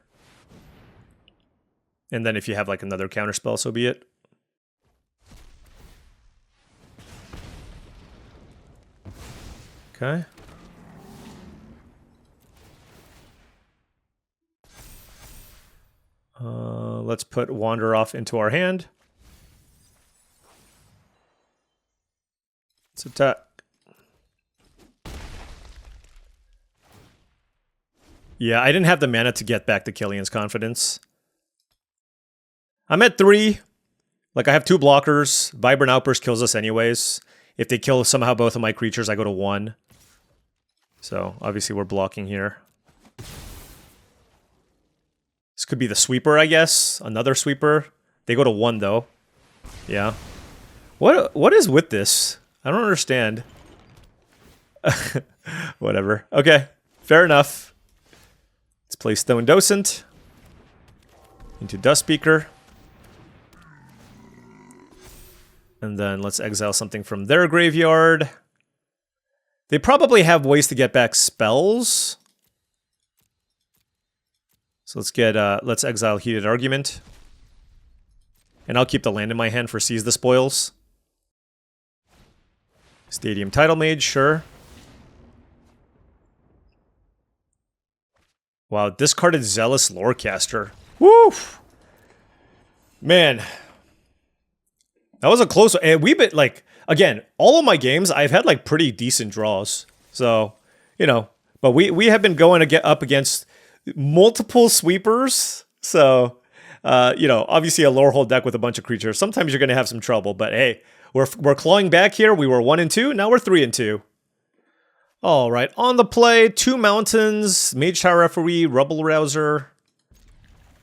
And then if you have like another counterspell, so be it. Okay. Let's put Wander Off into our hand. Let's attack. Yeah, I didn't have the mana to get back to Killian's Confidence. I'm at 3. Like, I have 2 blockers. Vibrant Outburst kills us anyways. If they kill somehow both of my creatures, I go to 1. So, obviously, we're blocking here. This could be the sweeper, I guess. Another sweeper. They go to 1, though. Yeah. What is with this? I don't understand. Whatever. Okay. Fair enough. Let's play Stone Docent into Dust Speaker. And then let's exile something from their graveyard. They probably have ways to get back spells. So let's exile Heated Argument. And I'll keep the land in my hand for Seize the Spoils. Stadium Tidal Mage, sure. Wow, discarded Zealous Lorecaster. Woo! Man. That was a close one. And we've been, like, again, all of my games, I've had, like, pretty decent draws. So, you know, but we have been going to get up against multiple sweepers. So, you know, obviously a lower hold deck with a bunch of creatures. Sometimes you're going to have some trouble, but hey, we're clawing back here. We were 1 and 2. Now we're 3 and 2. All right, on the play, 2 mountains, Mage Tower Referee, Rubble Rouser.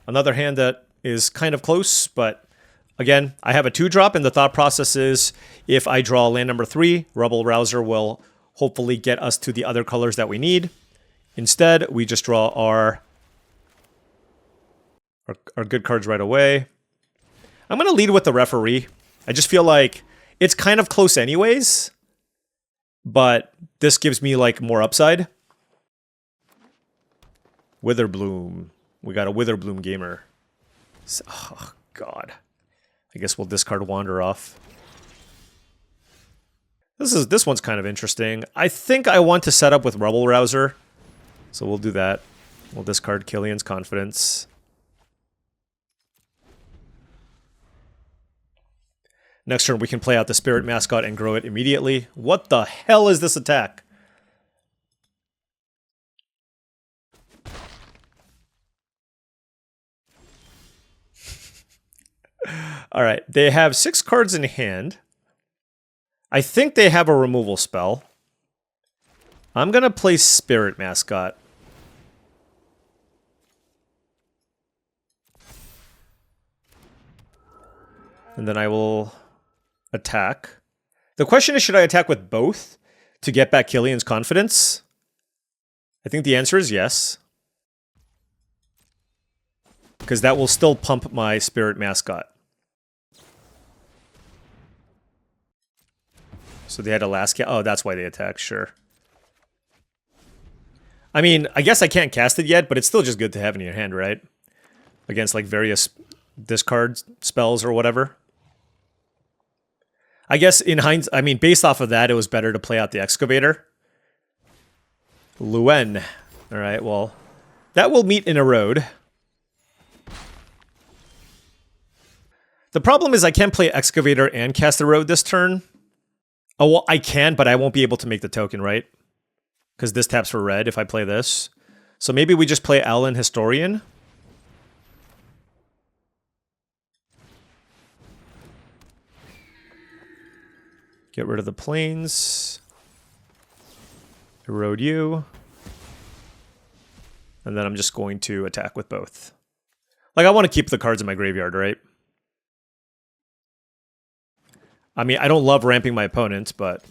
Another hand that is kind of close, but again, I have a 2-drop, and the thought process is if I draw land number 3, Rubble Rouser will hopefully get us to the other colors that we need. Instead, we just draw our good cards right away. I'm going to lead with the Referee. I just feel like it's kind of close anyways, but this gives me, like, more upside. Witherbloom. We got a Witherbloom gamer. Oh, God. I guess we'll discard Wander off. This one's kind of interesting. I think I want to set up with Rubble Rouser, so we'll do that. We'll discard Killian's Confidence. Next turn, we can play out the Spirit Mascot and grow it immediately. What the hell is this attack? All right, they have 6 cards in hand. I think they have a removal spell. I'm going to play Spirit Mascot. And then I will attack. The question is, should I attack with both to get back Killian's Confidence? I think the answer is yes. Because that will still pump my Spirit Mascot. So they had a last cast. Oh, that's why they attacked, sure. I mean, I guess I can't cast it yet, but it's still just good to have in your hand, right? Against, like, various discard spells or whatever. I guess in hindsight, I mean, based off of that, it was better to play out the Excavator. Luen. All right, well, that will meet in a road. The problem is I can't play Excavator and cast the road this turn. Oh, well, I can, but I won't be able to make the token, right? Because this taps for red if I play this. So maybe we just play Alan Historian. Get rid of the plains. Erode you. And then I'm just going to attack with both. Like, I want to keep the cards in my graveyard, right? I mean, I don't love ramping my opponent, but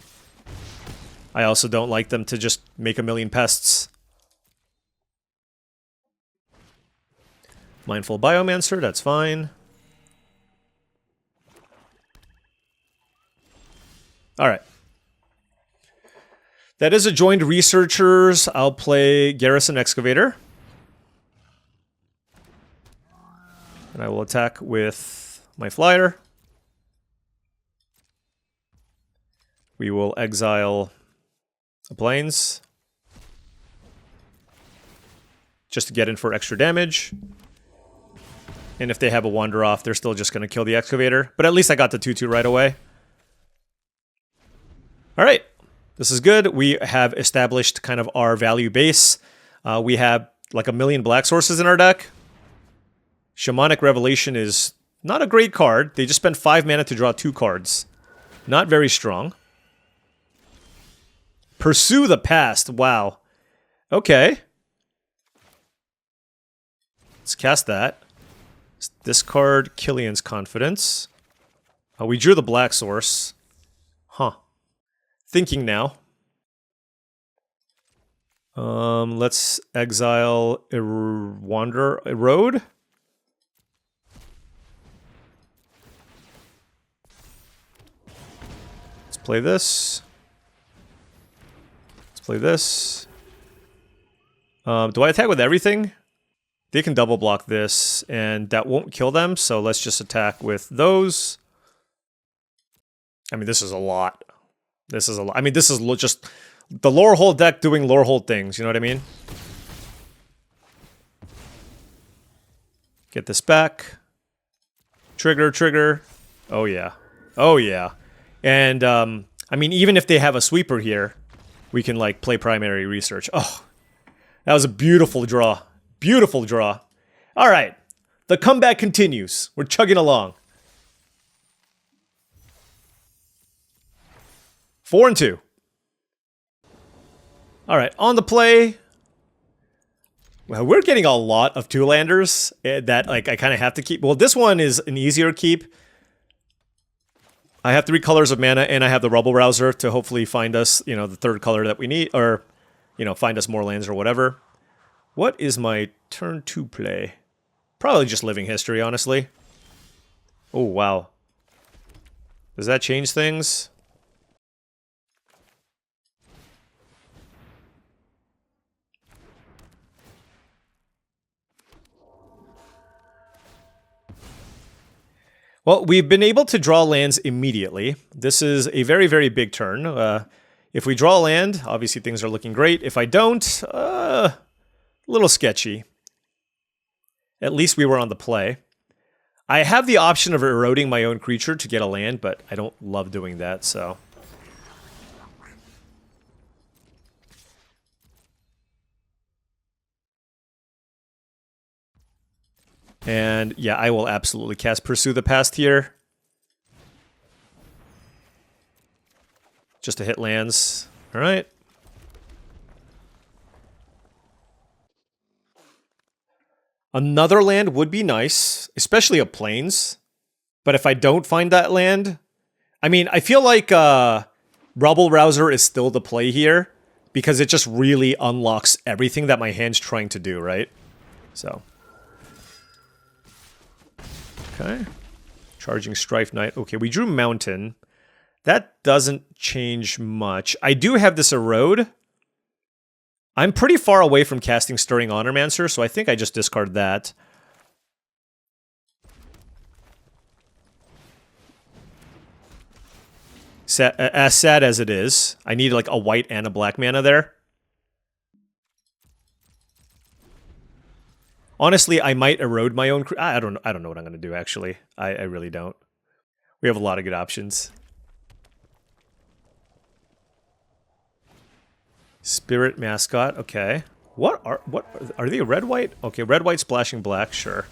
I also don't like them to just make a million pests. Mindful Biomancer, that's fine. All right. That is a joined researchers. I'll play Garrison Excavator. And I will attack with my flyer. We will exile a plains. Just to get in for extra damage. And if they have a wander off, they're still just going to kill the Excavator. But at least I got the 2/2 right away. All right. This is good. We have established kind of our value base. We have like a million black sources in our deck. Shamanic Revelation is Not a great card. They just spent 5 mana to draw 2 cards. Not very strong. Pursue the Past. Wow. Okay. Let's cast that. Let's discard Killian's Confidence. Oh, we drew the black source. Huh. Thinking now. Let's exile Erode. Let's play this. Let's play this. Do I attack with everything? They can double block this, and that won't kill them, so let's just attack with those. I mean, this is a lot. This is a lot. I mean, this is just the Lorehold deck doing Lorehold things, you know what I mean? Get this back. Trigger, trigger. Oh, yeah. Oh, yeah. And, I mean, even if they have a sweeper here, we can, like, play primary research. Oh, that was a beautiful draw. Beautiful draw. All right. The comeback continues. We're chugging along. 4-2. All right, on the play. Well, we're getting a lot of 2-landers that like I kind of have to keep. Well, this one is an easier keep. I have 3 colors of mana, and I have the Rubble Rouser to hopefully find us, you know, the 3rd color that we need, or, you know, find us more lands or whatever. What is my turn 2 play? Probably just Living History, honestly. Oh, wow. Does that change things? Well, we've been able to draw lands immediately. This is a very, very big turn. If we draw land, obviously things are looking great. If I don't, a little sketchy. At least we were on the play. I have the option of eroding my own creature to get a land, but I don't love doing that, so. And yeah, I will absolutely cast Pursue the Past here. Just to hit lands. All right. Another land would be nice, especially a Plains. But if I don't find that land, I mean, I feel like Rubble Rouser is still the play here because it just really unlocks everything that my hand's trying to do, right? So. Okay. Charging Strife Knight. Okay, we drew Mountain. That doesn't change much. I do have this Erode. I'm pretty far away from casting Stirring Honormancer, so I think I just discard that. As sad as it is, I need like a white and a black mana there. Honestly, I might erode my own. I don't know what I'm gonna do. Actually, I really don't. We have a lot of good options. Spirit Mascot. Okay. What are they? Red white? Okay, red white splashing black. Sure.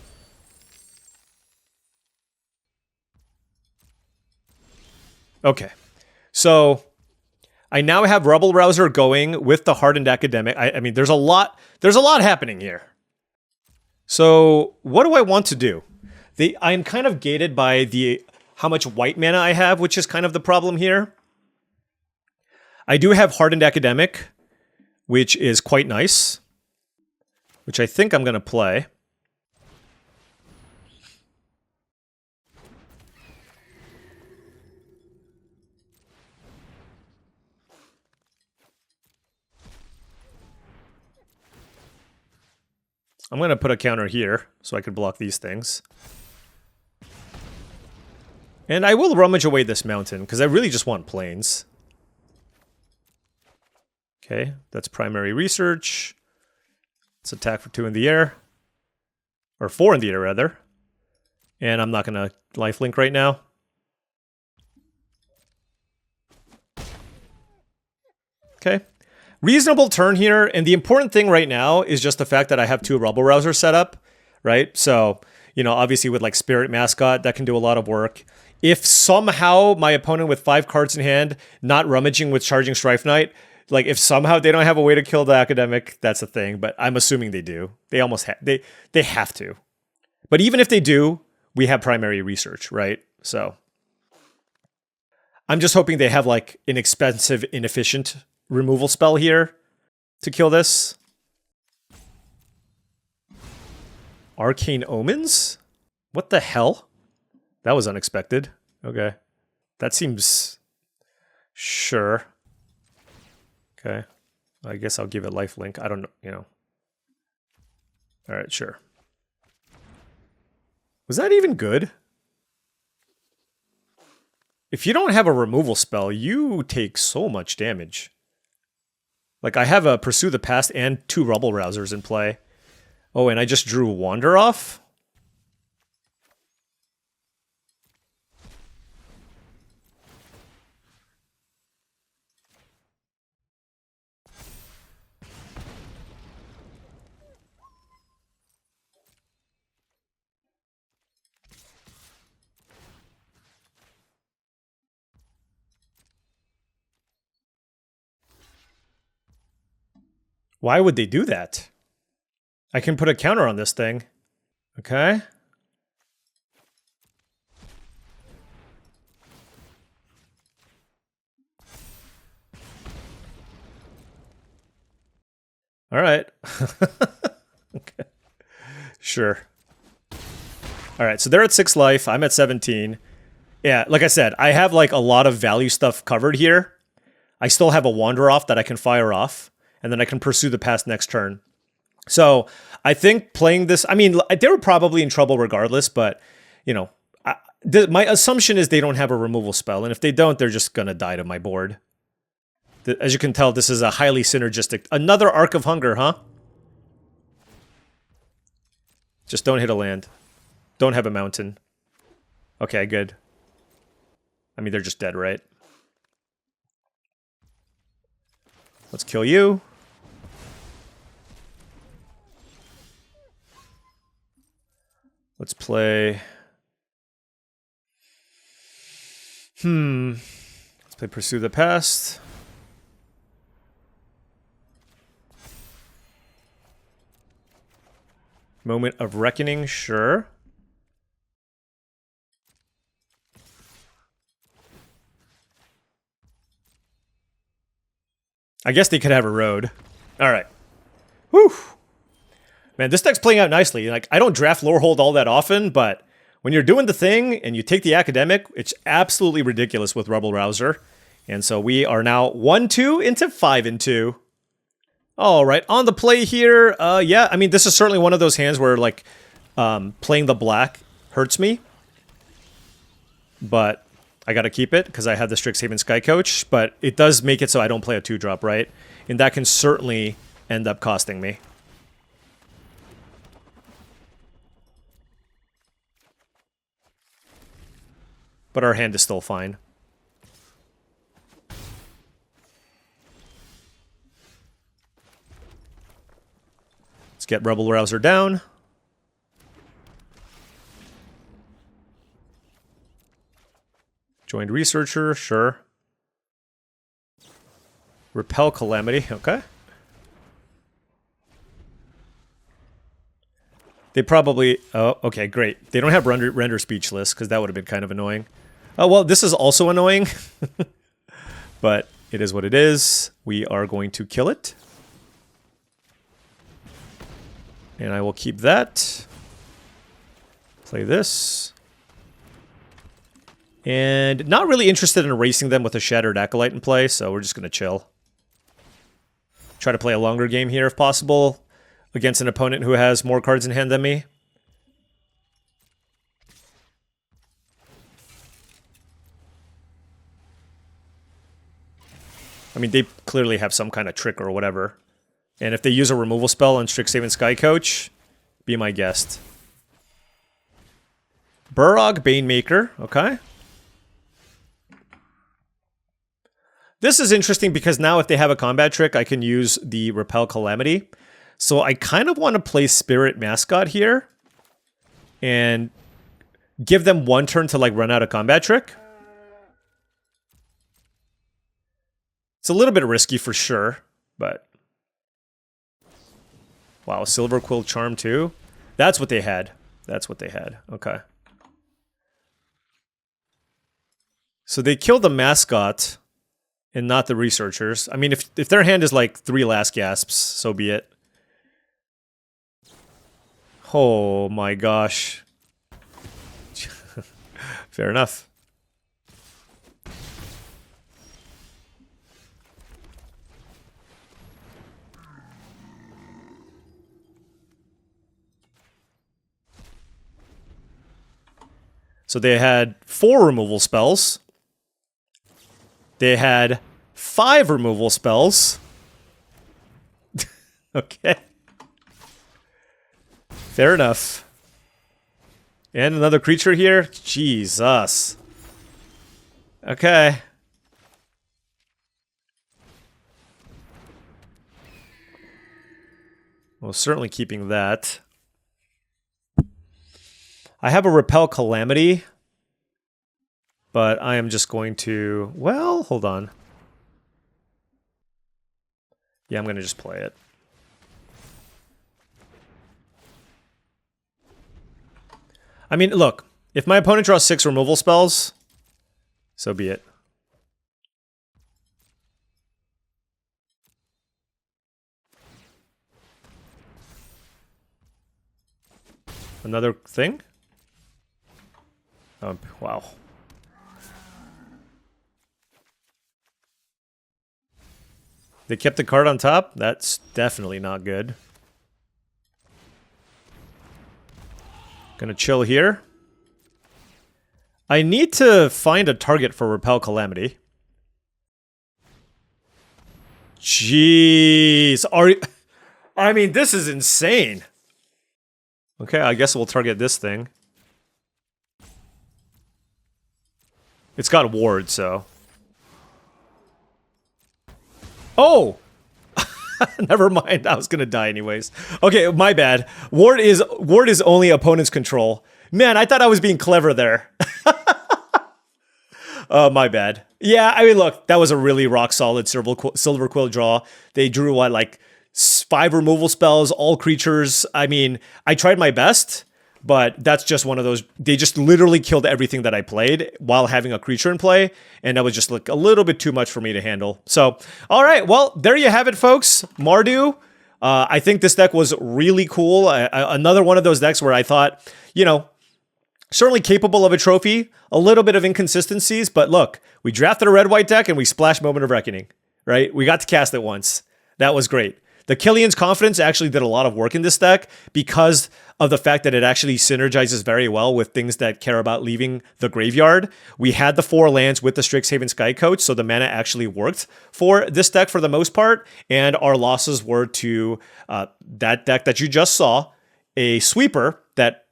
Okay. So I now have Rubble Rouser going with the Hardened Academic. I mean, there's a lot happening here. So what do I want to do? I'm kind of gated by how much white mana I have, which is kind of the problem here. I do have Hardened Academic, which is quite nice, which I think I'm going to play. I'm going to put a counter here so I can block these things. And I will rummage away this mountain because I really just want plains. Okay, that's primary research. Let's attack for 2 in the air. Or 4 in the air, rather. And I'm not going to lifelink right now. Okay. Reasonable turn here, and the important thing right now is just the fact that I have 2 Rubble Rousers set up, right? So You know, obviously with like Spirit Mascot, that can do a lot of work. If somehow my opponent with 5 cards in hand, not rummaging with Charging Strife Knight, like if somehow they don't have a way to kill the Academic, that's a thing. But I'm assuming they do. They almost they have to. But even if they do, we have primary research, right? So I'm just hoping they have like an expensive, inefficient removal spell here to kill this. Arcane Omens? What the hell? That was unexpected. Okay. That seems... Sure. Okay. I guess I'll give it lifelink. I don't know, you know. Alright, sure. Was that even good? If you don't have a removal spell, you take so much damage. Like, I have a Pursue the Past and 2 Rubble Rousers in play. Oh, and I just drew Wander off? Why would they do that? I can put a counter on this thing. Okay. All right. Okay. Sure. All right, so they're at 6 life. I'm at 17. Yeah, like I said, I have like a lot of value stuff covered here. I still have a Wander off that I can fire off, and then I can Pursue the Past next turn. So I think playing this, I mean, they were probably in trouble regardless, but, you know, my assumption is they don't have a removal spell, and if they don't, they're just going to die to my board. As you can tell, this is a highly synergistic... Another Arc of Hunger, huh? Just don't hit a land. Don't have a mountain. Okay, good. I mean, they're just dead, right? Let's kill you. Let's play... Let's play Pursue the Past. Moment of Reckoning, sure. I guess they could have a road. All right. Whew. Man, this deck's playing out nicely. Like, I don't draft Lorehold all that often, but when you're doing the thing and you take the Academic, it's absolutely ridiculous with Rubble Rouser. And so we are now 1-2 into 5-2. All right, on the play here, yeah, I mean, this is certainly one of those hands where, like, playing the black hurts me. But I gotta keep it, because I have the Strixhaven Sky Coach, but it does make it so I don't play a 2-drop, right? And that can certainly end up costing me. But our hand is still fine. Let's get Rebel Rouser down. Joined Researcher, sure. Repel Calamity, okay. They probably... Oh, okay, great. They don't have render Speechless, because that would have been kind of annoying. Oh, well, this is also annoying. But it is what it is. We are going to kill it. And I will keep that. Play this. And not really interested in erasing them with a Shattered Acolyte in play, so we're just going to chill. Try to play a longer game here if possible, against an opponent who has more cards in hand than me. I mean, they clearly have some kind of trick or whatever. And if they use a removal spell on Strixhaven Sky Coach, be my guest. Burrog Banemaker, okay. This is interesting because now if they have a combat trick, I can use the Repel Calamity. So I kind of want to play Spirit Mascot here and give them one turn to like run out a combat trick. It's a little bit risky for sure, but wow, Silver Quill Charm too? That's what they had. That's what they had. Okay. So they killed the mascot and not the researchers. I mean, if their hand is like 3 last gasps, so be it. Oh my gosh. Fair enough. So they had 4 removal spells. They had 5 removal spells. Okay. Fair enough. And another creature here? Jesus. Okay. Well, certainly keeping that. I have a Repel Calamity, but I am just going to... Well, hold on. Yeah, I'm going to just play it. I mean, look, if my opponent draws 6 removal spells, so be it. Another thing? Wow. They kept the card on top? That's definitely not good. Gonna chill here. I need to find a target for Repel Calamity. Jeez. I mean, this is insane. Okay, I guess we'll target this thing. It's got ward, so... Oh! Never mind, I was gonna die anyways. Okay, my bad. Ward is only opponent's control. Man, I thought I was being clever there. My bad. Yeah, I mean, look, that was a really rock-solid Silver Quill draw. They drew, what, like 5 removal spells, all creatures. I mean, I tried my best, but that's just one of those... They just literally killed everything that I played while having a creature in play, and that was just like a little bit too much for me to handle. So, all right, well, there you have it, folks. Mardu. I think this deck was really cool. Another one of those decks where I thought, you know, certainly capable of a trophy, a little bit of inconsistencies, but look, we drafted a red-white deck and we splashed Moment of Reckoning, right? We got to cast it once. That was great. The Killian's Confidence actually did a lot of work in this deck because of the fact that it actually synergizes very well with things that care about leaving the graveyard. We had the 4 lands with the Strixhaven Skycoach, so the mana actually worked for this deck for the most part, and our losses were to that deck that you just saw, a sweeper that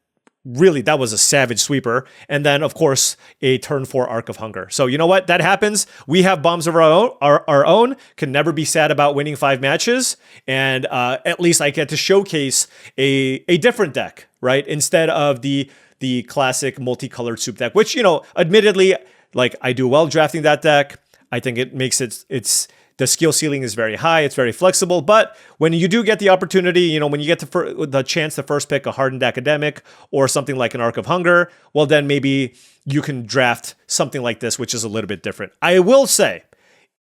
really, that was a savage sweeper. And then, of course, a turn 4 Arc of Hunger. So you know what? That happens. We have bombs of our own. Can never be sad about winning 5 matches. And at least I get to showcase a different deck, right? Instead of the classic multicolored soup deck, which, you know, admittedly, like, I do well drafting that deck. I think it makes it's the skill ceiling is very high. It's very flexible. But when you do get the opportunity, you know, when you get the chance to first pick a Hardened Academic or something like an Arc of Hunger, well, then maybe you can draft something like this, which is a little bit different. I will say,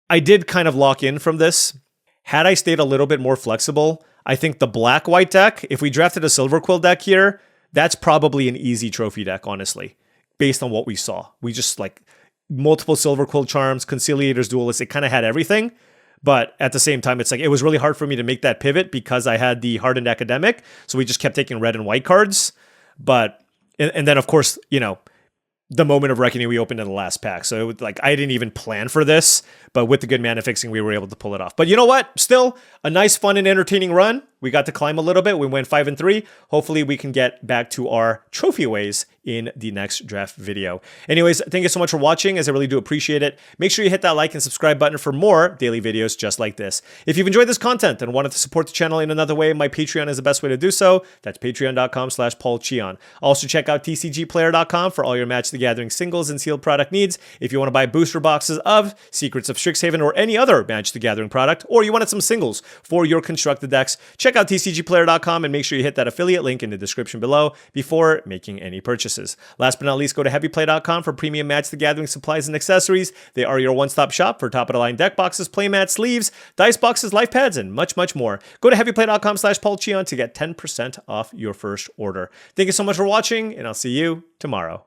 I did kind of lock in from this. Had I stayed a little bit more flexible, I think the black-white deck, if we drafted a Silver Quill deck here, that's probably an easy trophy deck, honestly, based on what we saw. We just, like, multiple Silver Quill Charms, Conciliators, Duelists, it kind of had everything. But at the same time, it's like, it was really hard for me to make that pivot because I had the Hardened Academic. So we just kept taking red and white cards. But, and then of course, you know, the Moment of Reckoning we opened in the last pack. So it was like, I didn't even plan for this, but with the good mana fixing, we were able to pull it off. But you know what? Still a nice, fun, and entertaining run. We got to climb a little bit. We went 5 and 3. Hopefully we can get back to our trophy ways in the next draft video. Anyways, thank you so much for watching, as I really do appreciate it. Make sure you hit that like and subscribe button for more daily videos just like this. If you've enjoyed this content and wanted to support the channel in another way, my Patreon is the best way to do so. That's patreon.com/paulcheon. Also check out TCGplayer.com for all your Match the Gathering singles and sealed product needs. If you want to buy booster boxes of Secrets of Strixhaven or any other Match the Gathering product, or you wanted some singles for your constructed decks, check out TCGplayer.com and make sure you hit that affiliate link in the description below before making any purchases. Last but not least, go to heavyplay.com for premium Match the Gathering supplies and accessories. They are your one-stop shop for top-of-the-line deck boxes, playmats, sleeves, dice boxes, life pads, and much, much more. Go to heavyplay.com/paulcheon to get 10% off your first order. Thank you so much for watching, and I'll see you tomorrow.